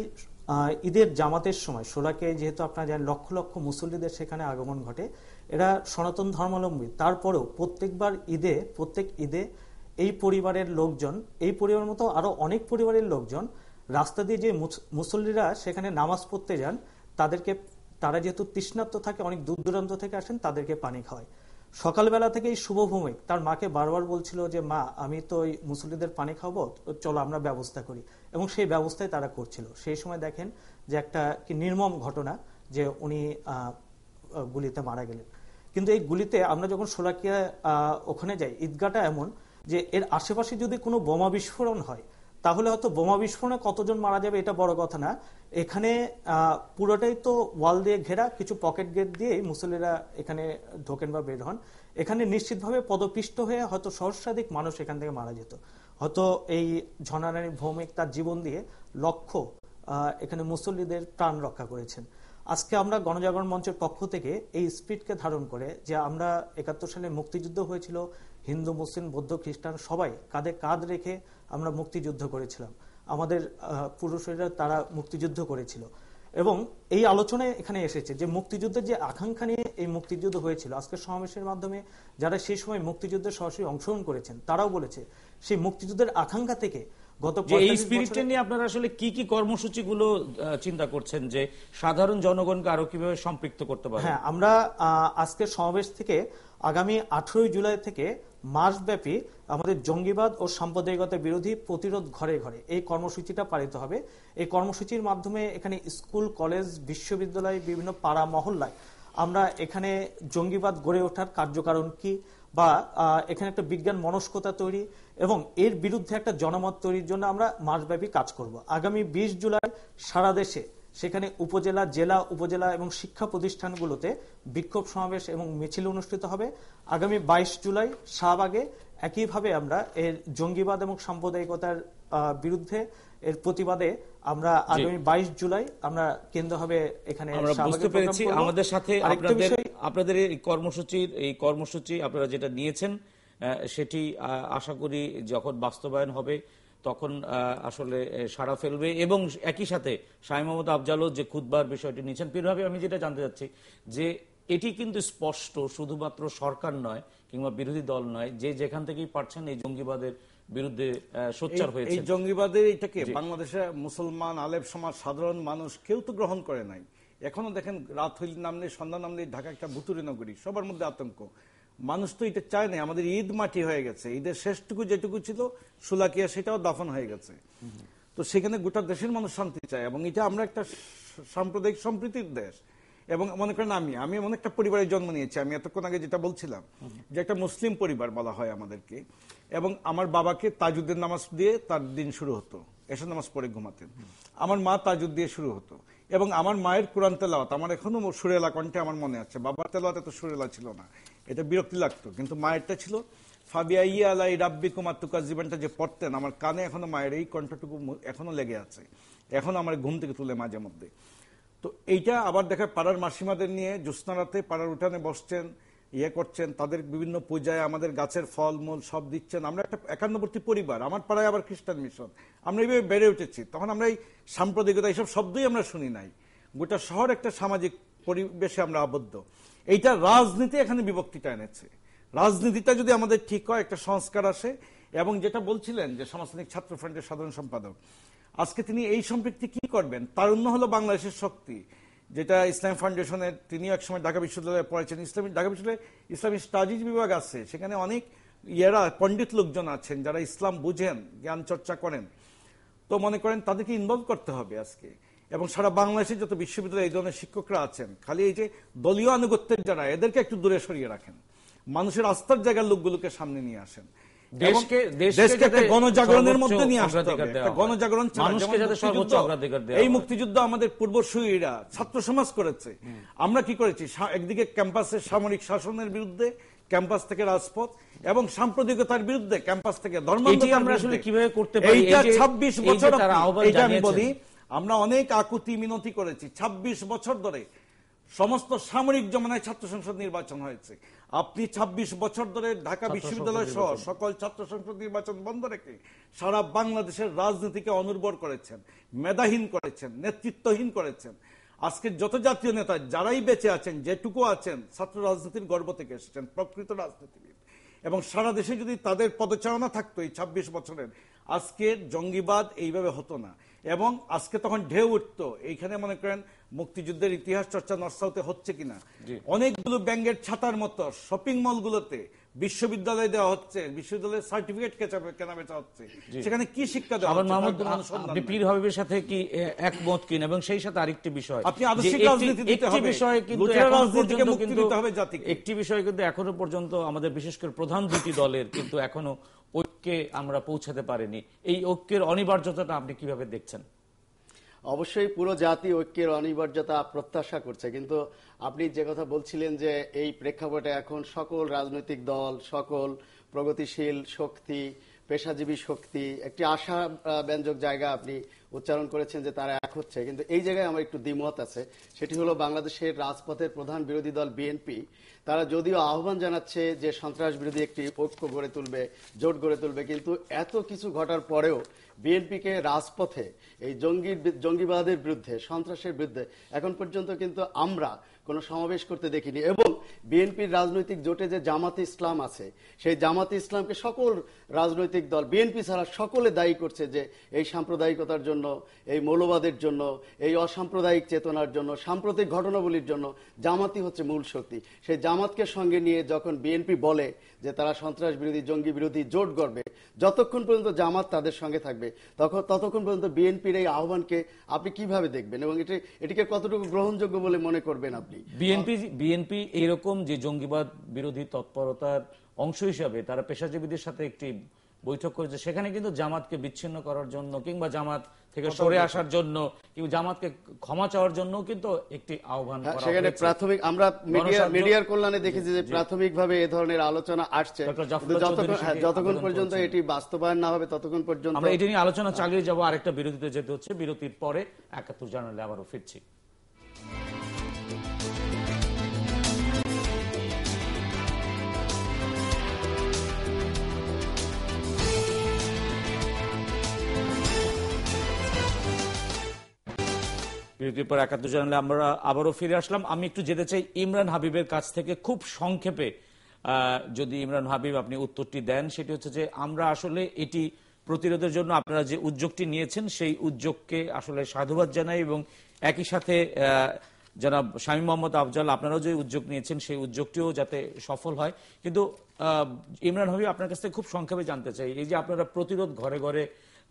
ঈদের জামাতের সময় শোলাকিয়ায়, যেহেতু আপনারা জানেন লক্ষ লক্ষ মুসল্লিদের সেখানে আগমন ঘটে, এরা সনাতন ধর্মাবলম্বী, তারপরেও প্রত্যেক ঈদে এই পরিবারের লোকজন, এই পরিবারের মতো আরো অনেক পরিবারের লোকজন রাস্তা দিয়ে যে মুসল্লিরা সেখানে নামাজ পড়তে যান, তারা যেহেতু তৃষ্ণার্ত থাকে, অনেক দূর দূরান্ত থেকে আসেন, তাদেরকে পানি খাওয়ায়। সকালবেলা থেকে এই শুভ ভৌমিক তার মাকে বারবার বলছিল যে মা, আমি তো ওই মুসল্লিদের পানি খাবো, চলো আমরা ব্যবস্থা করি, এবং সেই ব্যবস্থায় তারা করছিল। সেই সময় দেখেন যে একটা কি নির্মম ঘটনা, যে উনি গুলিতে মারা গেলেন। কিন্তু এই গুলিতে আমরা যখন শোলাকিয়া ওখানে যাই, ঈদগাহটা এমন যে এর আশেপাশে যদি কোনো বোমা বিস্ফোরণ হয় তাহলে হয়তো বোমা বিস্ফোরণে কতজন মারা যাবে এটা বড় কথা না, এখানে পুরোটাই তো ওয়াল দিয়ে ঘেরা, কিছু পকেট গেট দিয়ে মুসল্লিরা এখানে ঢোকেন বা বের হন। এখানে নিশ্চিতভাবে পদপিষ্ট হয়ে হয়তো সহস্রাধিক মানুষ এখান থেকে মারা যেত। হয়তো এই ঝর্ণারানী ভৌমিক তার জীবন দিয়ে এখানে মুসল্লিদের প্রাণ রক্ষা করেছেন। আজকে আমরা গণজাগরণ মঞ্চের পক্ষ থেকে এই স্পিরিটকে ধারণ করে, যে আমরা ৭১ সালে মুক্তিযুদ্ধ হয়েছিল, হিন্দু মুসলিম বৌদ্ধ খ্রিস্টান সবাই কাঁধে কাঁধ রেখে আমরা মুক্তিযুদ্ধ করেছিলাম, আমাদের পুরুষেরা তারা মুক্তিযুদ্ধ করেছিল। এবং এই আলোচনায় এখানে এসেছে যে মুক্তিযুদ্ধের যে আকাঙ্ক্ষা নিয়ে এই মুক্তিযুদ্ধ হয়েছিল, আজকে সমাবেশের মাধ্যমে যারা সেই সময় মুক্তিযুদ্ধে সরাসরি অংশগ্রহণ করেছেন তারাও বলেছে সেই মুক্তিযুদ্ধের আকাঙ্ক্ষা থেকে এই স্পিরিটটা নিয়ে আপনারা আসলে কি কি কর্মসূচিগুলো চিন্তা করছেন যে সাধারণ জনগণকে আরো কিভাবে সম্পৃক্ত করতে পারে? হ্যাঁ, আমরা আজকের সমাবেশ থেকে আগামী 18 জুলাই থেকে মাসব্যাপী আমাদের জঙ্গিবাদ ও সাম্প্রদায়িকতা বিরোধী প্রতিরোধ ঘরে ঘরে এই কর্মসূচিটা পালিত হবে। এই কর্মসূচির মাধ্যমে এখানে স্কুল, কলেজ, বিশ্ববিদ্যালয়, বিভিন্ন পাড়া মহল্লায় আমরা এখানে জঙ্গিবাদ গড়ে ওঠার কার্যকারণ কি, বা এখানে একটা বিজ্ঞান মনস্কতা তৈরি এবং এর বিরুদ্ধে একটা জনমত তৈরির জন্য আমরা মাসব্যাপী কাজ করব। আগামী 20 জুলাই সারা দেশে সেখানে উপজেলা, জেলা, উপজেলা এবং শিক্ষা প্রতিষ্ঠানগুলোতে বিক্ষোভ সমাবেশ এবং মিছিল অনুষ্ঠিত হবে। আগামী 22 জুলাই শাহবাগে একইভাবে আমরা এর জঙ্গিবাদ এবং সাম্প্রদায়িকতার বিরুদ্ধে এর প্রতিবাদে আমরা আগামী 22 জুলাই আমরা কেন্দ্রভাবে এখানে আমরা বুঝতে পেরেছি। আমাদের সাথে আপনাদের এই কর্মসূচি আপনারা যেটা নিয়েছেন সেটি আশা করি যখন বাস্তবায়ন হবে তখন আসলে সাড়া ফেলবে, এবং একই সাথে শাহ মোহাম্মদ আফজালও যে খুতবার বিষয়টি নিয়েছেন। পীরভাবে আমি যেটা জানতে চাচ্ছি যে এটি কিন্তু স্পষ্ট, শুধুমাত্র সরকার নয় কিংবা বিরোধী দল নয়, যে যেখান থেকেই পারছেন এই জঙ্গিবাদের বিরুদ্ধে সোচ্চার হয়েছে। এই জঙ্গিবাদের এটাকে বাংলাদেশে মুসলমান, আলেম সমাজ, সাধারণ মানুষ কেউ তো গ্রহণ করে নাই। এখনো দেখেন রাত হইলে নামলে, সন্ধ্যা নামলে ঢাকা একটা ভুতুরে নগরী, সবার মধ্যে আতঙ্ক। মানুষ তো এটা চায় না। আমাদের ঈদ মাটি হয়ে গেছে, ঈদের শেষটুকু যেটুকু ছিল সুলাকিয়া সেটাও দাফন হয়ে গেছে। তো সেখানে গোটা দেশের মানুষ শান্তি চায়, এবং এটা আমরা একটা সাম্প্রদায়িক সম্প্রীতির দেশ। এবং মনে করেন আমি এমন একটা পরিবারে জন্ম নিয়েছি, আমি এতক্ষণ আগে যেটা বলছিলাম যে একটা মুসলিম পরিবার বলা হয় আমাদেরকে, এবং আমার বাবাকে তাজুদ্দের নামাজ দিয়ে তার দিন শুরু হতো, এশার নামাজ পড়ে ঘুমাতেন। আমার মা তাজুদ দিয়ে শুরু হতো, এবং আমার মায়ের কোরআন তেলাওয়াত আমার এখনো সুরেলা কণ্ঠে আমার মনে আছে। বাবার তেলাওয়াত এত সুরেলা ছিল না, এটা বিরক্তি লাগতো, কিন্তু মায়েরটা ছিল ফাবিয়া আলাই রাব্বিকুমা তুকাজ্জিবানটা যে পড়তেন, আমার কানে এখনো মায়ের এই কণ্ঠটুকু এখনো লেগে আছে, এখনো আমার ঘুম থেকে তুলে মাঝে মধ্যে। তো এইটা আবার দেখা পাড়ার মাসিমাদের নিয়ে জ্যোৎস্নারাতে পাড়ার উঠানে বসছেন, করছেন, তাদের বিভিন্ন পূজায় আমাদের গাছের ফল মূল সব দিচ্ছেন। আমরা একটা একান্নবর্তী পরিবার, আমার পাড়ায় আবার খ্রিস্টান মিশন, আমরা এইভাবে বেড়ে উঠেছি। তখন আমরা এই সাম্প্রদায়িকতা এইসব শব্দই আমরা শুনি নাই। গোটা শহর একটা সামাজিক পরিবেশে আমরা আবদ্ধ। এইটা রাজনীতি এখানে বিভক্তিটা এনেছে। রাজনীতিটা যদি আমাদের ঠিক হয়, একটা সংস্কার আসে। এবং যেটা বলছিলেন যে সমাজতান্ত্রিক ছাত্র ফ্রন্টের সাধারণ সম্পাদক, আজকে তিনি এই সম্পৃক্তি কি করবেন? তারুণ্য হলো বাংলাদেশের শক্তি, যেটা ইসলাম ফাউন্ডেশনের, তিনি একসময় ঢাকা বিশ্ববিদ্যালয়ে পড়েছেন। ঢাকা বিশ্ববিদ্যালয়ে ইসলামী স্টাডিজ বিভাগ আছে, সেখানে অনেক পণ্ডিত লোকজন আছেন যারা ইসলাম বুঝেন, জ্ঞান চর্চা করেন। তো মনে করেন তাদেরকে ইনভলভ করতে হবে আজকে। এবং সারা বাংলাদেশে যত বিশ্ববিদ্যালয়ে এই ধরনের শিক্ষকরা আছেন, খালি এই যে দলীয় আনুগত্যের যারা, এদেরকে একটু দূরে সরিয়ে রাখেন, মানুষের আস্থার জায়গার লোকগুলোকে সামনে নিয়ে আসেন, দেশকে গণজাগরণের মধ্যে নিয়ে আসতে হবে। গণজাগরণ এই মুক্তিযুদ্ধ আমাদের পূর্বসূরীরা ছাত্র সমাজ করেছে। আমরা কি করেছি? একদিকে ক্যাম্পাসের সামরিক শাসনের বিরুদ্ধে, ক্যাম্পাস থেকে রাজপথ, এবং সাম্প্রদায়িকতার বিরুদ্ধে ক্যাম্পাস থেকে ধর্মান্তর। 26 বছর এইটা আমি বলি, আমরা অনেক আকুতি মিনতি করেছি। 26 বছর ধরে সমস্ত সামরিক জমানায় ছাত্র সংসদ নির্বাচন হয়েছে। আপনি 26 বছর ধরে ঢাকা বিশ্ববিদ্যালয় সহ সকল ছাত্র সংসদ নির্বাচন বন্ধ রেখে সারা বাংলাদেশের রাজনীতিকে অনুর্বর করেছেন, মেধাহীন করেছেন, নেতৃত্বহীন করেছেন। আজকে যত জাতীয় নেতা যারাই বেঁচে আছেন, যেটুকু আছেন, ছাত্র রাজনীতির গর্ব থেকে এসেছেন, প্রকৃত রাজনীতিবিদ। এবং সারা দেশে যদি তাদের পদচারণা থাকতো এই 26 বছরের, আজকে জঙ্গিবাদ এইভাবে হতো না। এবং আজকে তখন ঢেউ উঠতো। এইখানে মনে করেন মুক্তিযুদ্ধের ইতিহাস চর্চা নর্থ সাউথে হচ্ছে কিনা, অনেকগুলো ব্যাঙ্গের ছাতার মতো শপিং মলগুলোতে বিশ্ববিদ্যালয় দেওয়া হচ্ছে, বিশ্ববিদ্যালয়ের সার্টিফিকেট কেনা বেচা হচ্ছে। সেখানে কি শিক্ষা দেওয়া হচ্ছে? আপনি পীর হাবিবের সাথে কি একমত কিনা? এবং সেই সাথে আরেকটি বিষয়, আপনি আদর্শিক রাজনীতি দিতে হবে, রাজনীতিকে মুক্তি দিতে হবে জাতিকে। একটি বিষয় কিন্তু এখনো পর্যন্ত আমাদের বিশেষ করে প্রধান দুটি দলের কিন্তু এখনো ঐক্যে আমরা পৌঁছাতে পারিনি। এই ঐক্যের অনিবার্যতাটা আপনি কিভাবে দেখছেন? অবশ্যই পুরো জাতি ঐক্যের অনিবার্যতা প্রত্যাশা করছে, কিন্তু আপনি যে কথা বলছিলেন যে এই প্রেক্ষাপটে এখন সকল রাজনৈতিক দল, সকল প্রগতিশীল শক্তি, পেশাজীবী শক্তি একটি আশা ব্যঞ্জক জায়গা আপনি উচ্চারণ করেছেন যে তারা এক হচ্ছে, কিন্তু এই জায়গায় আমার একটু দ্বিমত আছে। সেটি হলো বাংলাদেশের রাজপথের প্রধান বিরোধী দল বিএনপি, তারা যদিও আহ্বান জানাচ্ছে যে সন্ত্রাস বিরোধী একটি ঐক্য গড়ে তুলবে, জোট গড়ে তুলবে, কিন্তু এত কিছু ঘটার পরেও বিএনপিকে রাজপথে এই জঙ্গিবাদের বিরুদ্ধে, সন্ত্রাসের বিরুদ্ধে এখন পর্যন্ত কিন্তু আমরা কোনো সমাবেশ করতে দেখিনি। এবং বিএনপির রাজনৈতিক জোটে যে জামাতে ইসলাম আছে, সেই জামাতে ইসলামকে সকল রাজনৈতিক দল, বিএনপি ছাড়া সকলে দায়ী করছে যে এই সাম্প্রদায়িকতার জন্য, জন্য, এই মৌলবাদের জন্য, এই অসাম্প্রদায়িক চেতনার জন্য, সাম্প্রতিক ঘটনাবলীর জন্য জামাতই হচ্ছে মূল শক্তি। সেই জামাতকে সঙ্গে নিয়ে যখন বিএনপি বলে যে তারা সন্ত্রাস বিরোধী, জঙ্গি বিরোধী জোট গড়বে, যতক্ষণ পর্যন্ত জামাত তাদের সঙ্গে থাকবে ততক্ষণ পর্যন্ত বিএনপির এই আহ্বানকে আপনি কিভাবে দেখবেন এবং এটিকে কতটুকু গ্রহণযোগ্য বলে মনে করবেন আপনি? বিএনপি এইরকম যে জঙ্গিবাদ বিরোধী তৎপরতার অংশ হিসাবে তারা পেশাজীবীদের সাথে একটি বৈঠক করেছে, সেখানে কিন্তু জামাতকে বিচ্ছিন্ন করার জন্য কিংবা জামাত থেকে সরে আসার জন্য কিংবা জামাতকে ক্ষমা চাওয়ার জন্য কিন্তু একটি আহ্বান করা সেখানে হয়েছে। প্রাথমিক আমরা মিডিয়ার কল্যাণে দেখেছি যে প্রাথমিকভাবে এ ধরনের আলোচনা আসছে, যতক্ষণ পর্যন্ত এটি বাস্তবায়ন না হবে ততক্ষণ পর্যন্ত আমরা এটি নিয়ে আলোচনা চালিয়ে যাব। আরেকটা বিরতিতে যেতে হচ্ছে, বিরতির পরে ৭১ জার্নালে আবারও ফিরছি। বিরতির পর ৭১ জার্নালে আমরা আবারও ফিরে আসলাম। আমি একটু যেতে চাই ইমরান হাবিবের কাছ থেকে খুব সংক্ষেপে, যদি ইমরান হাবিব আপনি উত্তরটি দেন, সেটি হচ্ছে যে আমরা আসলে এটি প্রতিরোধের জন্য আপনারা যে উদ্যোগটি নিয়েছেন সেই উদ্যোগকে আসলে সাধুবাদ জানাই এবং একই সাথে জনাব শামীম মোহাম্মদ আফজাল আপনারাও যে উদ্যোগ নিয়েছেন সেই উদ্যোগটিও যাতে সফল হয়। কিন্তু ইমরান হাবিব আপনার কাছ থেকে খুব সংক্ষেপে জানতে চাই, এই যে আপনারা প্রতিরোধ ঘরে ঘরে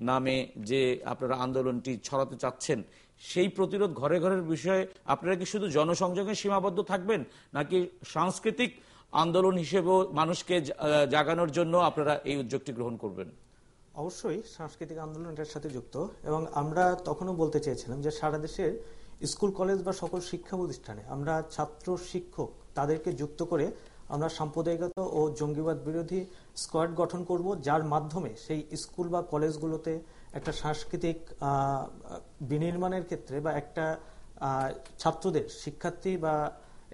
নামে যে আপনারা আন্দোলনটি ছড়াতে চাচ্ছেন, সেই প্রতিরোধ ঘরে ঘরের বিষয়ে আপনারা কি শুধু জনসংযোগে সীমাবদ্ধ থাকবেন নাকি সাংস্কৃতিক আন্দোলন হিসেবেও মানুষকে জাগানোর জন্য আপনারা এই উদ্যোগটি গ্রহণ করবেন? অবশ্যই সাংস্কৃতিক আন্দোলন এটার সাথে যুক্ত, এবং আমরা তখনও বলতে চেয়েছিলাম যে সারা দেশের স্কুল কলেজ বা সকল শিক্ষা প্রতিষ্ঠানে আমরা ছাত্র শিক্ষক তাদেরকে যুক্ত করে আমরা সাম্প্রদায়িকতা ও জঙ্গিবাদ বিরোধী স্কোয়াড গঠন করব, যার মাধ্যমে সেই স্কুল বা কলেজগুলোতে একটা সাংস্কৃতিক বিনির্মাণের ক্ষেত্রে বা একটা ছাত্রদের, শিক্ষার্থী বা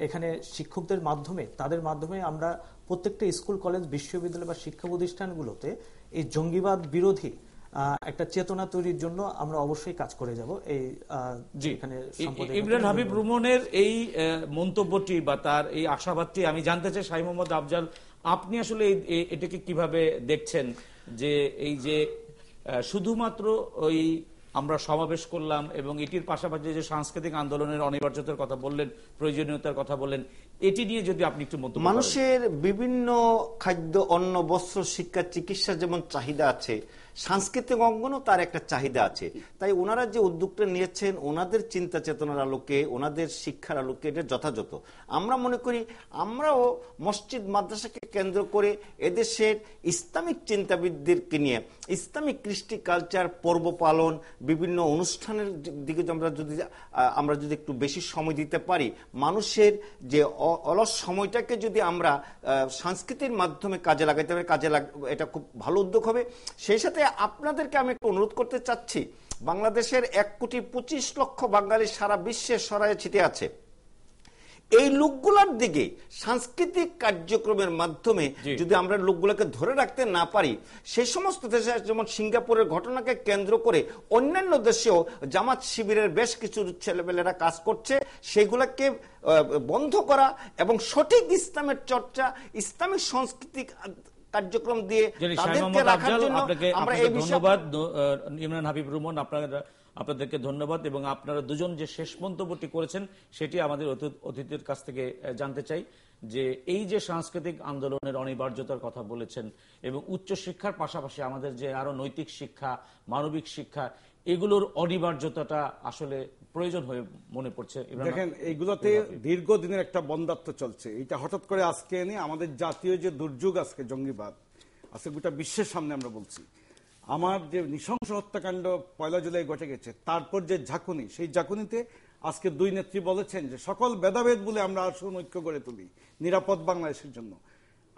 এখানে শিক্ষকদের মাধ্যমে, তাদের মাধ্যমে আমরা প্রত্যেকটা স্কুল কলেজ বিশ্ববিদ্যালয় বা শিক্ষা প্রতিষ্ঠানগুলোতে এই জঙ্গিবাদ বিরোধী একটা চেতনা তৈরির জন্য আমরা অবশ্যই কাজ করে যাব। এই ইমরান হাবিব রুমনের এই মন্তব্যটি বা তার এই আশাবাদটি আমি জানতে চাই শামীম মোহাম্মদ আফজাল, আপনি আসলে এটাকে কিভাবে দেখছেন যে এই যে শুধুমাত্র ওই আমরা সমাবেশ করলাম এবং এটির পাশাপাশি যে সাংস্কৃতিক আন্দোলনের অনিবার্যতার কথা বললেন, প্রয়োজনীয়তার কথা বললেন, এটি নিয়ে যদি আপনি একটু মন্তব্য। মানুষের বিভিন্ন খাদ্য, অন্ন, বস্ত্র, শিক্ষা, চিকিৎসা যেমন চাহিদা আছে, সাংস্কৃতিক অঙ্গনও তার একটা চাহিদা আছে। তাই ওনারা যে উদ্যোগটা নিয়েছেন ওনাদের চিন্তা চেতনার আলোকে, ওনাদের শিক্ষার আলোকে এটা যথাযথ। আমরা মনে করি আমরাও মসজিদ মাদ্রাসাকে কেন্দ্র করে এদেশের ইসলামিক চিন্তাবিদদেরকে নিয়ে ইসলামিক কৃষ্টি কালচার, পর্ব পালন, বিভিন্ন অনুষ্ঠানের দিকে আমরা যদি একটু বেশি সময় দিতে পারি, মানুষের যে অলস সময়টাকে যদি আমরা সংস্কৃতির মাধ্যমে কাজে লাগাইতে পারি, এটা খুব ভালো উদ্যোগ হবে। সেই সাথে আপনাদেরকে আমি একটু অনুরোধ করতে চাচ্ছি, বাংলাদেশের ১,২৫,০০,০০০ বাঙালি সারা বিশ্বে ছড়ায়ে ছিটিয়ে আছে। এই লোকগুলোর দিকে সাংস্কৃতিক কার্যক্রমের মাধ্যমে যদি আমরা লোকগুলোকে ধরে রাখতে না পারি, সেই সমস্ত দেশে যেমন সিঙ্গাপুরের ঘটনাকে কেন্দ্র করে অন্যান্য দেশেও জামাত শিবিরের বেশ কিছু ছেলেমেয়েরা কাজ করছে, সেগুলোকে বন্ধ করা এবং সঠিক ইসলামের চর্চা, ইসলামিক সাংস্কৃতিক কার্যক্রম দিয়ে তাদেরকে রাখার জন্য আমরা এই ধন্যবাদ। ইমরান হাবিব রুমন, আপনাদেরকে ধন্যবাদ এবং আপনারা দুজন যে শেষ মন্তব্যটি করেছেন সেটি আমাদের অতিথির কাছ থেকে জানতে চাই যে এই যে সাংস্কৃতিক আন্দোলনের অনিবার্যতার কথা বলেছেন এবং উচ্চশিক্ষার পাশাপাশি আমাদের যে আরো নৈতিক শিক্ষা, মানবিক শিক্ষা, এগুলোর অনিবার্যতাটা আসলে প্রয়োজন হয়ে মনে পড়ছে। দেখেন, এইগুলোতে দীর্ঘদিনের একটা বন্দাত্ম চলছে। এটা হঠাৎ করে আজকে এনে আমাদের জাতীয় যে দুর্যোগ আজকে জঙ্গিবাদ, আজকে গোটা বিশ্বের সামনে আমরা বলছি, আমার যে নৃশংস হত্যাকাণ্ড ১ জুলাই ঘটে গেছে, তারপর যে ঝাঁকুনি, সেই ঝাঁকুনিতে আজকে দুই নেত্রী বলেছেন যে সকল ভেদাভেদ বলে আমরা আসুন ঐক্য গড়ে তুলি নিরাপদ বাংলাদেশের জন্য।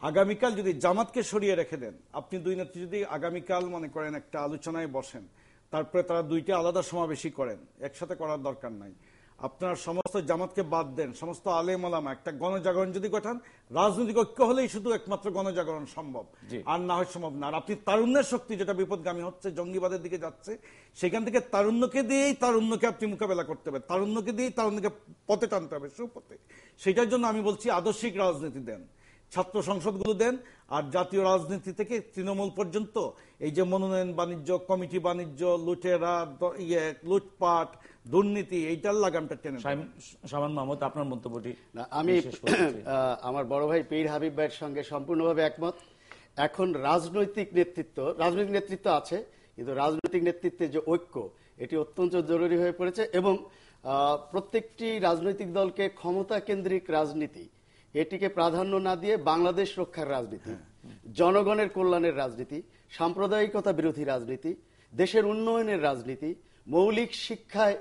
আগামীকাল যদি জামাতকে সরিয়ে রেখে দেন, আপনি দুই নেত্রী যদি আগামীকাল মনে করেন একটা আলোচনায় বসেন, তারপরে তারা দুইটা আলাদা সমাবেশই করেন, একসাথে করার দরকার নাই। আপনার সমস্ত জামাতকে বাদ দেন, সমস্ত আলেম ওলামা একটা গণজাগরণ যদি গঠান, রাজনৈতিক ঐক্য হলেই শুধু একমাত্র গণজাগরণ সম্ভব, আর না হয় সম্ভব না। আর আপনি তারুণ্যের শক্তি যেটা বিপদগামী হচ্ছে, জঙ্গিবাদের দিকে যাচ্ছে, সেখান থেকে তারুণ্যকে দিয়েই তারুণ্যকে আপনি মোকাবেলা করতে হবে, তারুণ্যকে দিয়েই তারুণ্যকে পথে টানতে হবে, সুপথে। সেটার জন্য আমি বলছি আদর্শিক রাজনীতি দেন, ছাত্র সংসদগুলো দেন, আর জাতীয় রাজনীতি থেকে তৃণমূল পর্যন্ত এই যে মনোনয়ন বাণিজ্য, কমিটি বাণিজ্য, লুটেরা, লুটপাট, দুর্নীতি, এইটার লাগামটা টেনে দেন। শাবান মাহমুদ, আপনার মন্তব্যটি। না, আমি শেষ করতে চাই। আমার বড় ভাই পীর হাবিব ভাইয়ের সঙ্গে সম্পূর্ণভাবে একমত। এখন রাজনৈতিক নেতৃত্ব আছে, কিন্তু রাজনৈতিক নেতৃত্বে যে ঐক্য, এটি অত্যন্ত জরুরি হয়ে পড়েছে। এবং প্রত্যেকটি রাজনৈতিক দলকে ক্ষমতা কেন্দ্রিক রাজনীতি, এটিকে প্রাধান্য না দিয়ে বাংলাদেশ রক্ষার রাজনীতি, জনগণের কল্যাণের রাজনীতি, সাম্প্রদায়িকতা বিরোধী রাজনীতি, দেশের উন্নয়নের রাজনীতি, মৌলিক শিক্ষায়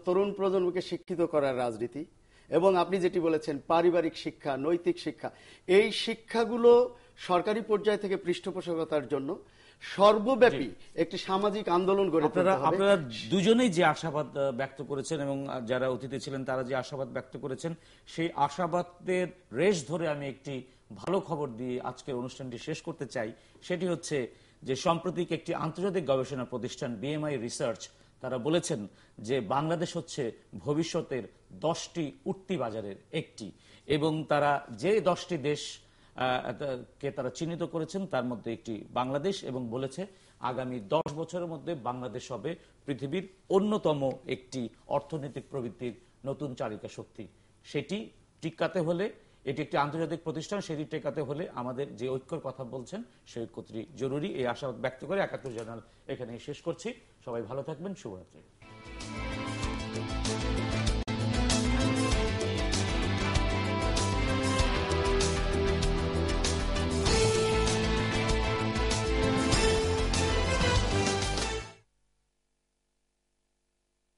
তরুণ প্রজন্মকে শিক্ষিত করার রাজনীতি, এবং আপনি যেটি বলেছেন পারিবারিক শিক্ষা, নৈতিক শিক্ষা, এই শিক্ষাগুলো সরকারি পর্যায় থেকে পৃষ্ঠপোষকতার জন্য সর্বব্যাপী একটি সামাজিক আন্দোলন গড়ে তুলতে হবে। আপনারা দুজনেই যে আশাবাদ ব্যক্ত করেছেন এবং যারা অতিথি ছিলেন তারা যে আশাবাদ ব্যক্ত করেছেন, সেই আশাবাদের রেশ ধরে আমি একটি ভালো খবর দিয়ে আজকের অনুষ্ঠানটি শেষ করতে চাই। সেটি হচ্ছে যে সাম্প্রতিক একটি আন্তর্জাতিক গবেষণা প্রতিষ্ঠান বিএমআই রিসার্চ, তারা বলেছেন যে বাংলাদেশ হচ্ছে ভবিষ্যতের 10টি উঠতি বাজারের একটি, এবং তারা যে 10টি দেশ কে তারা চিহ্নিত করেছেন তার মধ্যে একটি বাংলাদেশ, এবং বলেছে আগামী 10 বছরের মধ্যে বাংলাদেশ হবে পৃথিবীর অন্যতম একটি অর্থনৈতিক প্রবৃদ্ধির নতুন চালিকা শক্তি। সেটি টিকাতে হলে, এটি একটি আন্তর্জাতিক প্রতিষ্ঠান, সেটি টেকাতে হলে আমাদের যে ঐক্যর কথা বলছেন সেই ঐক্যটি জরুরি। এই আশাবাদ ব্যক্ত করে 71 জার্নাল এখানে শেষ করছি। সবাই ভালো থাকবেন, শুভরাত্রি।